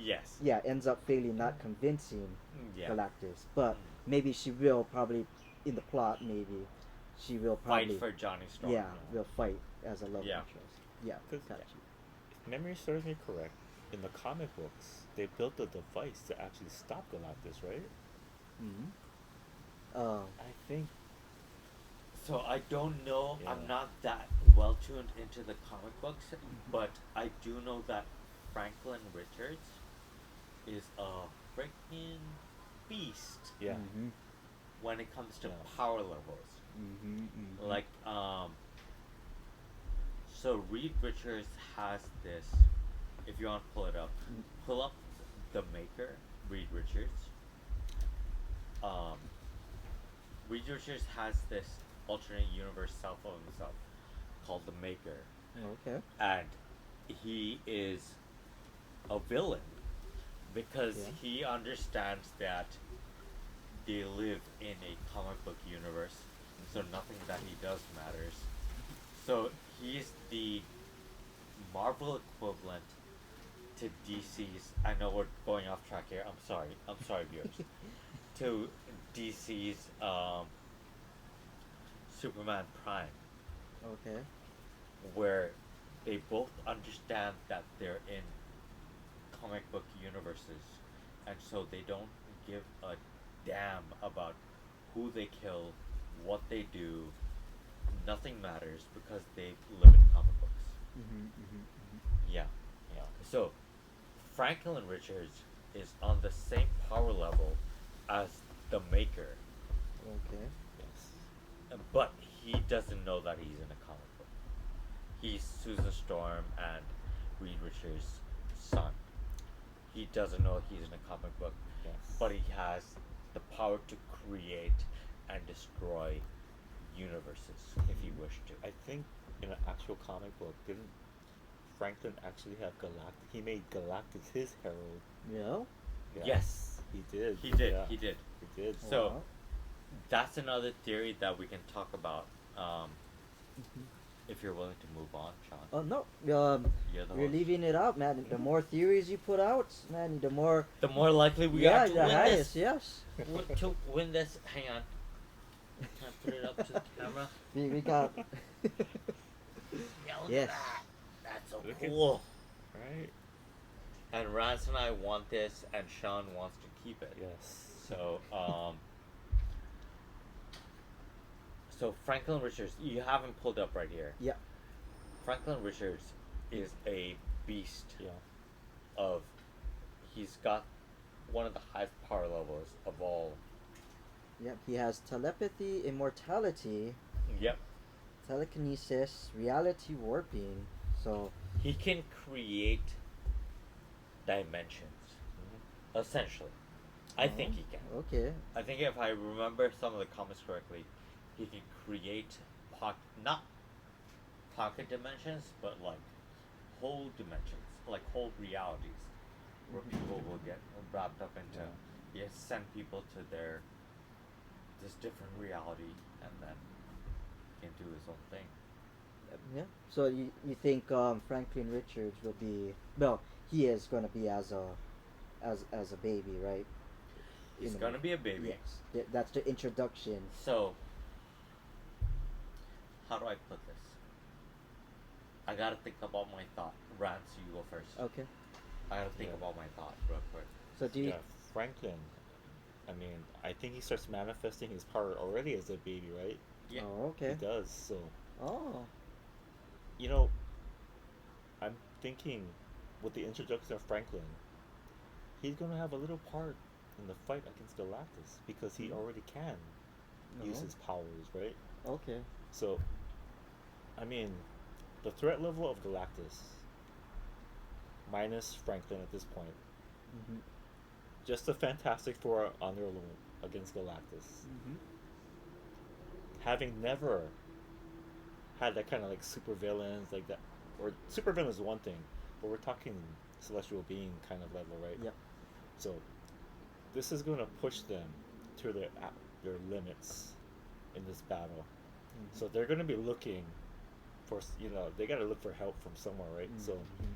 Yes. Yeah, ends up failing, not convincing Yeah. Galactus. But maybe she will probably, in the plot, maybe she will Fight probably for Johnny Storm. yeah, will fight as a love Yeah. interest. Yeah, 'Cause got you. if memory serves me correct, in the comic books, they built a device to actually stop Galactus, right? Mm-hmm. I think. So I don't know. I'm Yeah. not that well tuned into the comic books, but I do know that Franklin Richards is a freaking beast Yeah. Mm-hmm. when it comes to Yeah. power levels. Mm-hmm. Like, so Reed Richards has this. If you want to pull it up, pull up the maker, Reed Richards. Reed Richards has this alternate universe self of himself called the Maker, Okay. and he is a villain because Yeah. he understands that they live in a comic book universe, so nothing that he does matters. So he's the Marvel equivalent to DC's. I know we're going off track here. I'm sorry. I'm sorry, viewers. To DC's Superman Prime, Okay. where they both understand that they're in comic book universes, and so they don't give a damn about who they kill, what they do. Nothing matters because they live in comic books. Mm-hmm. Mm-hmm. Yeah. Yeah. So Franklin Richards is on the same power level as the Maker, Okay. Yes. but he doesn't know that he's in a comic book. He's Susan Storm and Reed Richards' son. He doesn't know he's in a comic book, Yes. but he has the power to create and destroy universes if he wished to. I think in an actual comic book, didn't Franklin actually have Galactus? He made Galactus his herald. Yeah. Yeah. Yes, He did. he did. Yeah. He did. He did. So Wow. that's another theory that we can talk about. if you're willing to move on, Sean. Oh no, You're the you're host. leaving it out, man. The more theories you put out, man, the more The more likely we yeah, are to the win highest. this. Yes, To win this. Hang on. Can I put it up to the camera? we got. Yeah, look Yes. at that. That's so Look at- cool. Right? And Rance and I want this, and Sean wants to keep it. Yes. So, so Franklin Richards, you have him pulled up right here. Yeah. Franklin Richards is a beast Yeah. of. He's got one of the highest power levels of all. Yep, he has telepathy, immortality, Yep. telekinesis, reality warping. So He can create dimensions, essentially. I think he can. okay. I think if I remember some of the comments correctly, he can create not pocket dimensions, but like whole dimensions, like whole realities, where people will get wrapped up into. He send people to this different reality, and then he can do his own thing. Yeah. So you think Franklin Richards will be he is gonna be as a baby, right? He's In the gonna movie. be a baby. Yes. That's the introduction. So, how do I put this? I gotta think about my thought. Rance, you go first. Okay. I gotta think Yeah. about my thought real quick. So do you Yeah, Franklin. I mean, I think he starts manifesting his power already as a baby, right? Yeah. Oh, okay. He does. So, Oh. you know, I'm thinking with the introduction of Franklin, he's gonna have a little part in the fight against Galactus because he already can use Oh. his powers, right? Okay. So, I mean, the threat level of Galactus minus Franklin at this point, Mm-hmm. just the Fantastic Four on their own against Galactus. Mm-hmm. Having never had that kind of like super villains like that, or super villain is one thing, but we're talking celestial being kind of level, right? Yep. So this is going to push them to their limits in this battle. Mm-hmm. So they're going to be looking for they got to look for help from somewhere, right? So Mhm.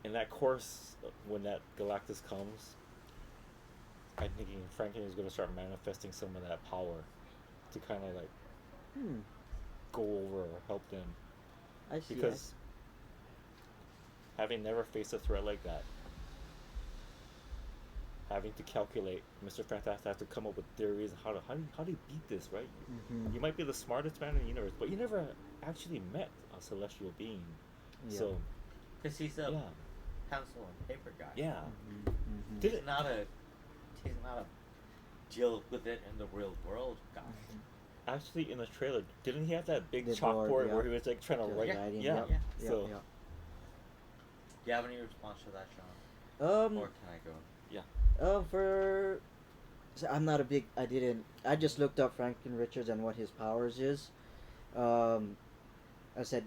in that course, when that Galactus comes, I'm thinking Franklin is going to start manifesting some of that power to kind of like Hmm. go over or help them, I see. because having never faced a threat like that, having to calculate, Mr. Fantastic have to come up with theories on how do you beat this, right? Mm-hmm. You might be the smartest man in the universe, but you never actually met a celestial being. Yeah. So Because he's a yeah, pencil and paper guy. yeah. Mm-hmm. Mm-hmm. Did He's it? not a deal with it in the real world guy. Actually, in the trailer, didn't he have that big The chalkboard board, yeah. where he was like trying to Just write? writing, Yeah. yep, yep, So yep. Do you have any response to that, Sean? Or can I go? For so I just looked up Franklin Richards and what his powers is. I said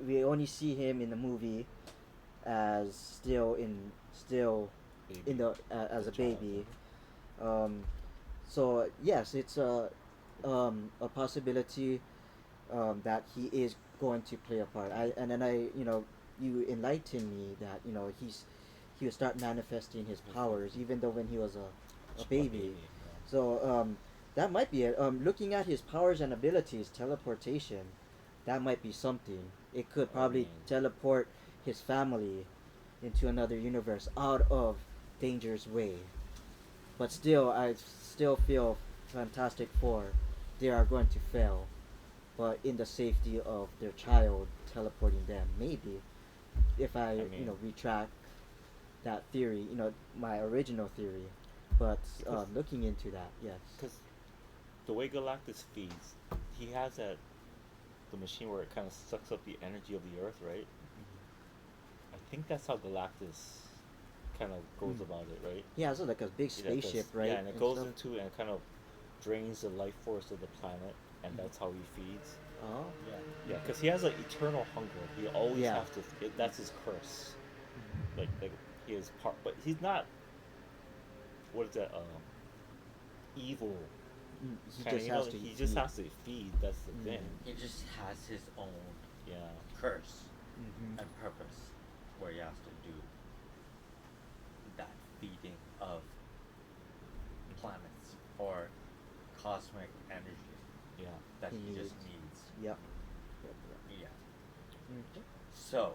we only see him in the movie as still in baby. the as a The child, baby. So yes, it's a possibility that he is going to play a part. And then you enlighten me that he will start manifesting his powers even though when he was a baby. So that might be it. Looking at his powers and abilities, teleportation, that might be something. It could probably teleport his family into another universe out of danger's way. But still, I still feel Fantastic Four, they are going to fail. But in the safety of their child, teleporting them, maybe. If I mean- retract that theory, my original theory. But looking into that, yes. Because the way Galactus feeds, he has the machine where it kind of sucks up the energy of the Earth, right? I think that's how Galactus kind of goes Mm. about it, right? Yeah, so like a big Yeah, 'cause- spaceship, right? Yeah, and it goes stuff. into and kind of drains the life force of the planet, and that's how he feeds. Oh. Yeah, because he has an eternal hunger. He always Yeah. has to. That's his curse. Like he is part, but he's not. What is that? Evil. He Kinda, just has to. He just feed. has to feed. That's the Mm. thing. He just has his own Yeah. curse Mm-hmm. and purpose, where he has to do that feeding of planets or cosmic energy Yeah. that He he just needs. needs. Yep. Yep. Yeah. Okay. So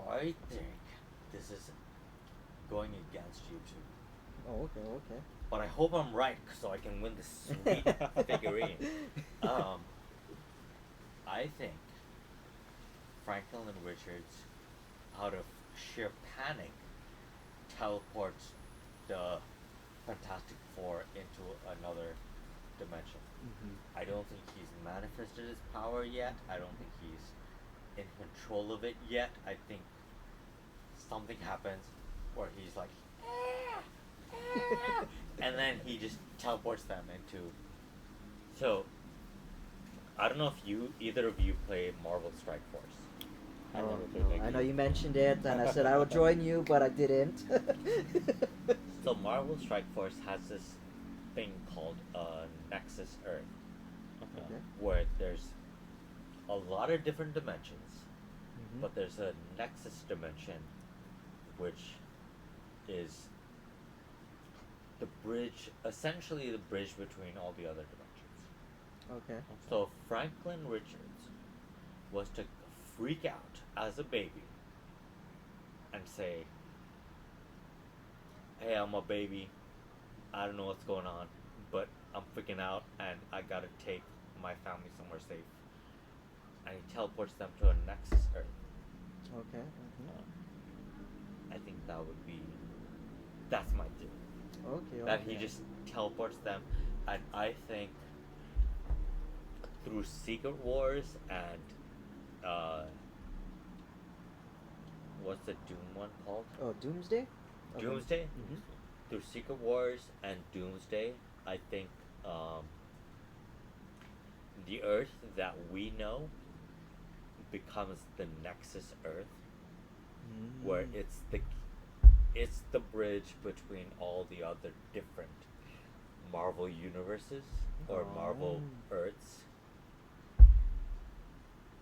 I think this is going against you two. Oh, okay, okay. But I hope I'm right so I can win this sweet figurine. Um, I think Franklin and Richards, out of sheer panic, teleports the Fantastic Four into another dimension. Mm-hmm. I don't think he's manifested his power yet. I don't think he's in control of it yet. I think something happens where he's like, "Ah, ah," and then he just teleports them into. So I don't know if either of you play Marvel Strike Force. I Oh, never played no, that I know game. you mentioned it, and I said I would join you, but I didn't. So Marvel Strike Force has this thing called Nexus Earth, Okay. Okay. where there's a lot of different dimensions, Mm-hmm. but there's a Nexus dimension, which is the bridge, essentially the bridge between all the other dimensions. Okay. So Franklin Richards was to freak out as a baby and say, "Hey, I'm a baby. I don't know what's going on, but I'm freaking out and I gotta take my family somewhere safe." And he teleports them to a Nexus Earth. Okay. Mm-hmm. I think that would be. That's my theory. Okay. That Okay. he just teleports them, and I think through Secret Wars and what's the Doom one called? Oh, Doomsday. Okay. Doomsday. Mm-hmm. Through Secret Wars and Doomsday, I think the Earth that we know becomes the Nexus Earth, where Mm. it's the bridge between all the other different Marvel universes or Marvel Oh. Earths.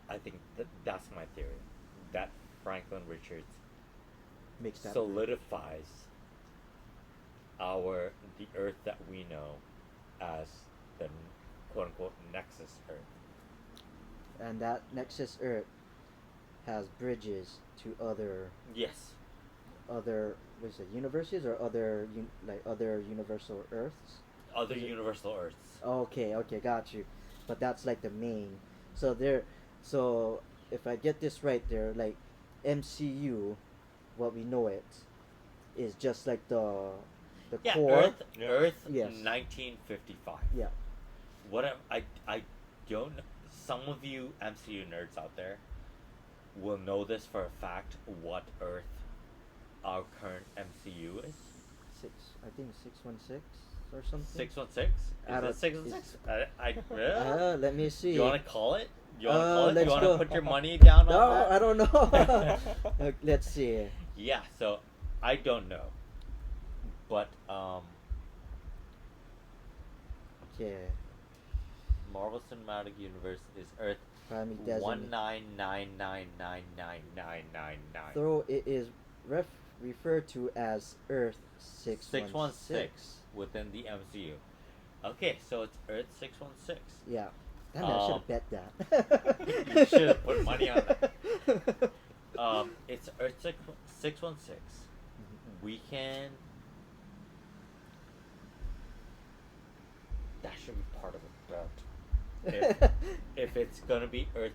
I think that's my theory. That Franklin Richards Makes that. solidifies the Earth that we know as the quote unquote Nexus Earth. And that Nexus Earth has bridges to Yes, other what is it, universes or like other universal Earths. other Is it- universal Earths. Okay, okay, got you. But that's like the main. So there, so if I get this right, there like MCU, what we know it, is just like the Yeah, core. Earth, Yeah. Earth, Yes. 1955. Yeah. What I don't. Some of you MCU nerds out there will know this for a fact. What Earth our current MCU is? I think 616 or something. 616. I Is don't- it 616? Let Let me see. You want to call it? You want to call it? let's You want go. to put your money down No, on that? I don't know. Let's see. Yeah. So I don't know, but Okay. Marvel Cinematic Universe is Earth Primary designate. 199999999. Though it is referred to as Earth 616. 616 within the MCU. Okay, so it's Earth 616. Yeah. Damn it, I should have bet that. You should have put money on that. It's Earth 616. We can. That should be part of the bet. If it's gonna be Earth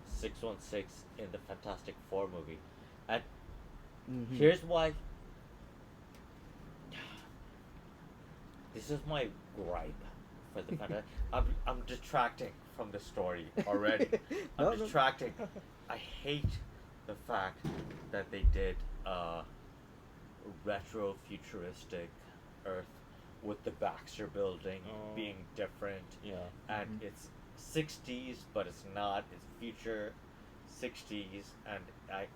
616 in the Fantastic Four movie, and Mhm. here's why. This is my gripe for the Fantastic. I'm detracting from the story already. I'm No, no. detracting. I hate the fact that they did retro futuristic Earth with the Baxter building Oh. being different, Yeah. and Mhm. it's 60s, but it's not. It's future 60s, and I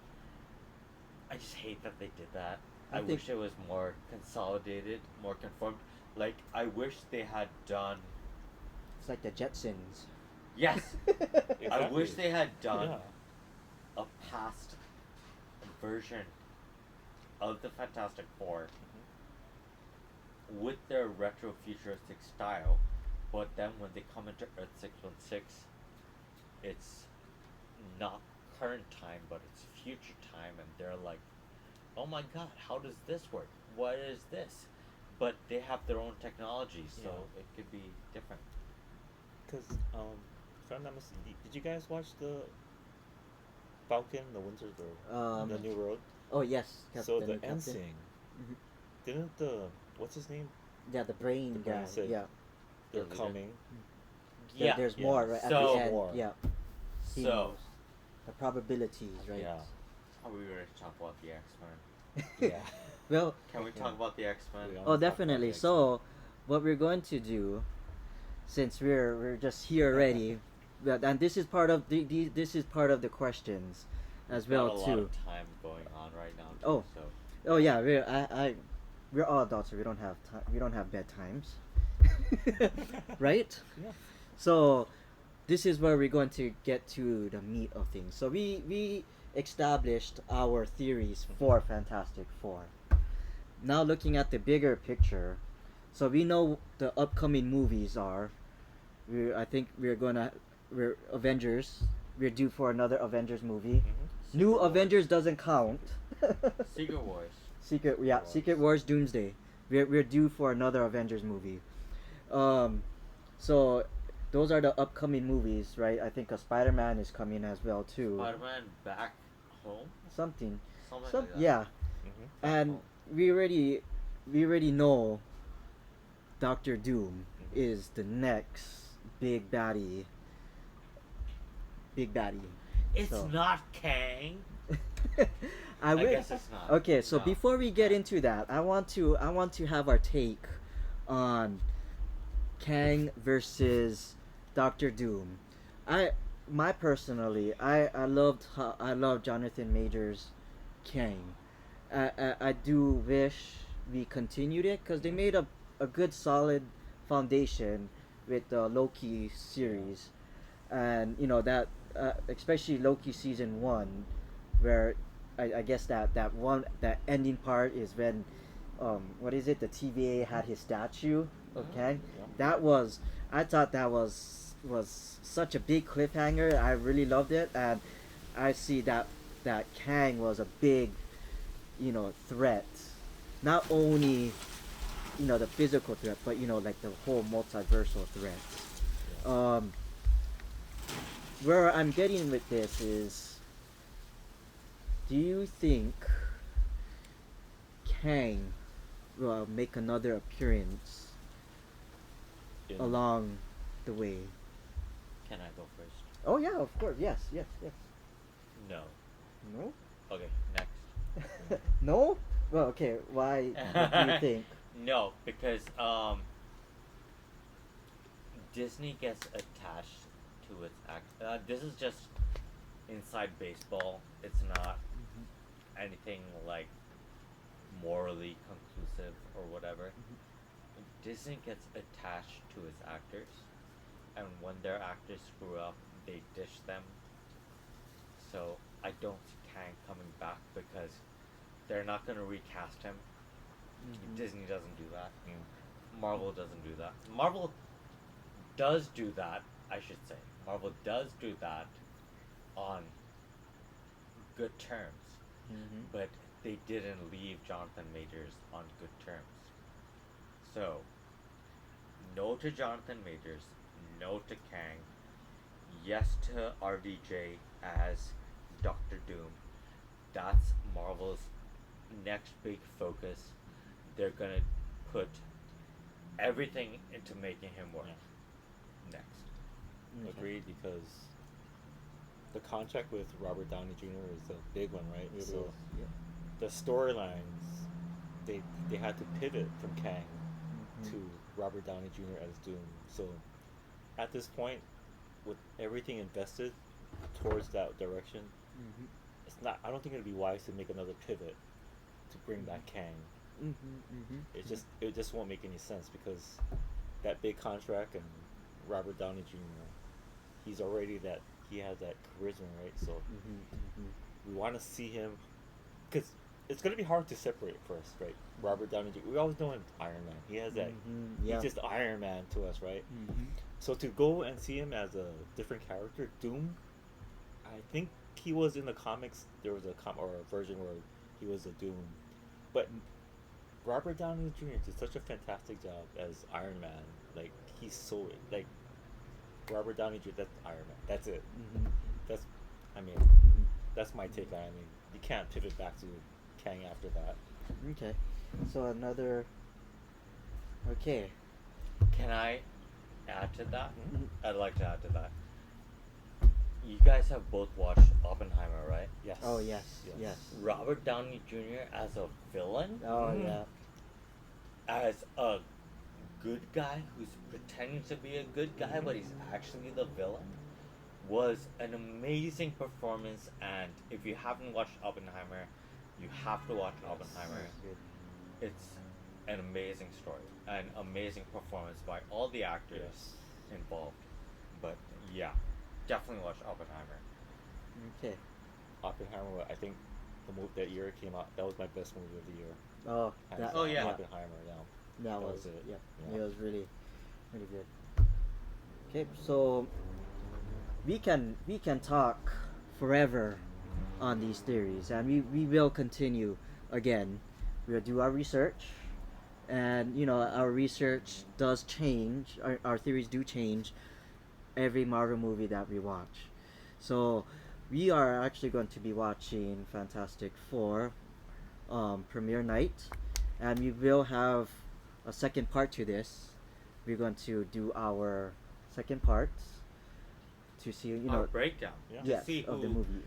just hate that they did that. I I think- wish it was more consolidated, more conformed. Like I wish they had done. It's like the Jetsons. Yes, I wish Exactly. they had done Yeah. a past version of the Fantastic Four with their retro futuristic style, but then when they come into Earth 616, it's not current time, but it's future time, and they're like, oh my god, how does this work? What is this? But they have their own technology, so Yeah. it could be different. Because, if I'm not mistaken, did you guys watch the Falcon, the Winter, the Um, New Road? oh yes, So Captain. the Captain. Ensing, Mhm. didn't the what's his name? Yeah, the brain The brain guy. said Yeah, they're The leader. coming. Yeah. there's Yeah. more right at the So- end. More. Yeah, he So, knows the probabilities, right? Yeah. are we ready to talk about the X Men? Yeah. Well, Can we talk about the X Men? We oh wanna talk about definitely. the So, what we're going to do, since we're just here already, and this is part of this is part of the questions, as We've well got a lot too. of time going on right now. Too, Oh. so Oh yeah, we're all adults, so we don't have time. We don't have bedtimes, right? Yeah. So this is where we're going to get to the meat of things. So we established our theories for Fantastic Four. Now looking at the bigger picture, so we know the upcoming movies are. I think we're Avengers. We're due for another Avengers movie. Mm-hmm. New Secret Wars. Avengers doesn't count. Secret Wars. Secret Secret Wars Doomsday. We're due for another Avengers movie. So those are the upcoming movies, right? I think a Spider-Man is coming as well too. Spider-Man back home. Something. Something Some like that. yeah. Mm-hmm. And home. we already know Doctor Doom is the next big baddie. Big baddie. It's So. not Kang. I I will. guess it's not. Okay, so No. before we get into that, I want to have our take on Kang versus Doctor Doom. I I love Jonathan Majors Kang. I do wish we continued it because they made a good solid foundation with the Loki series, and you know that especially Loki season 1, where I guess that ending part is when what is it, the TVA had his statue of Mhm. Kang. Yeah. That was, I thought that was such a big cliffhanger. I really loved it, and I see that Kang was a big, threat, not only the physical threat, but like the whole multiversal threat. Yeah. Where I'm getting with this is, do you think Kang will make another appearance In- along the way? Can I go first? Oh yeah, of course. Yes. No. No. Okay, next. No. Well, okay. Why? What do you think? No, because Disney gets attached to its act. This is just inside baseball. It's not anything like morally conclusive or whatever. Disney gets attached to its actors, and when their actors screw up, they ditch them. So I don't see Kang coming back because they're not gonna recast him. Disney doesn't do that. Marvel doesn't do that. Marvel does do that, I should say. Marvel does do that on good terms, but they didn't leave Jonathan Majors on good terms. So, no to Jonathan Majors, no to Kang, yes to RDJ as Doctor Doom. That's Marvel's next big focus. They're gonna put everything into making him work. Yeah. Next. Agreed, because the contract with Robert Downey Jr. is a big one, right? It So is, yeah. the storylines, they had to pivot from Kang to Robert Downey Jr. as Doom. So at this point, with everything invested towards that direction, it's not. I don't think it'd be wise to make another pivot to bring back Kang. It just won't make any sense because that big contract and Robert Downey Jr. he's already that he has that charisma, right? So we want to see him because it's gonna be hard to separate first, right? Robert Downey Jr. We always know him as Iron Man. He has that. Yeah. He's just Iron Man to us, right? Mm-hmm. So to go and see him as a different character, Doom, I think he was in the comics. There was or a version where he was a Doom, but Robert Downey Jr. did such a fantastic job as Iron Man. Like he's so like Robert Downey Jr. That's Iron Man. That's it. Mm-hmm. That's I mean that's my take on it. I mean you can't pivot back to Kang after that. Okay. So another. Okay. Can I add to that? Mhm. I'd like to add to that. You guys have both watched Oppenheimer, right? Yes. Oh yes. Yes. Robert Downey Jr. as a villain, Oh Mhm. yeah. as a good guy who's pretending to be a good guy, but he's actually the villain, was an amazing performance. And if you haven't watched Oppenheimer, you have to watch Oppenheimer. It's an amazing story, an amazing performance by all the actors Yes. involved. But yeah, definitely watch Oppenheimer. Okay. Oppenheimer. I think that year it came out. That was my best movie of the year. Oh. Hands That, Oh, down, yeah. Oppenheimer. Yeah. That That was was it. Yeah. Yeah. It was really, really good. Okay. So we can talk forever on these theories, and we will continue again. We'll do our research, and our research does change. Our theories do change every Marvel movie that we watch. So we are actually going to be watching Fantastic Four premiere night, and we will have a second part to this. We're going to do our second part to see Our breakdown Yeah. to yes, see of the who, movie.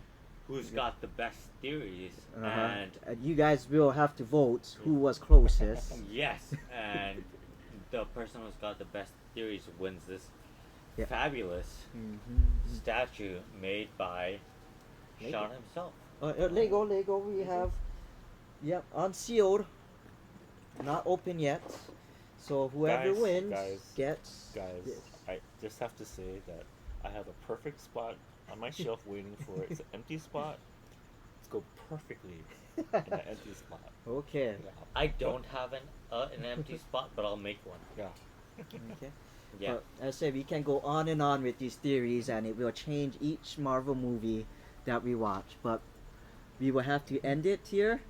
who's got the best theories. And And you guys will have to vote who was closest. yes, and the person who's got the best theories wins this Yeah. fabulous Mm-hmm. statue made by Lego. Sean himself. Lego, we have, yep, unsealed, not open yet. So whoever Guys, wins guys, gets Guys, this. I just have to say that I have a perfect spot on my shelf waiting for it. It's an empty spot. Let's go perfectly in that empty spot. Okay. Yeah. I don't have an empty spot, but I'll make one. Yeah. Okay. Yeah. But as I said, we can go on and on with these theories, and it will change each Marvel movie that we watch. But we will have to end it here.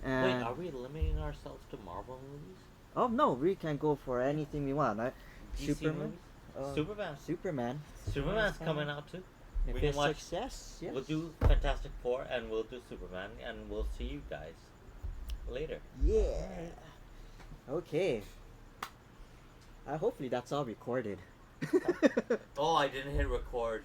Wait, And are we limiting ourselves to Marvel movies? oh no, we can go for anything we want. Right? DC Superman. movies? Superman. Superman. Superman's coming out too. If We can it's watch. success, yes. We'll do Fantastic Four and we'll do Superman and we'll see you guys later. Yeah. Okay. Hopefully that's all recorded. Oh, I didn't hit record.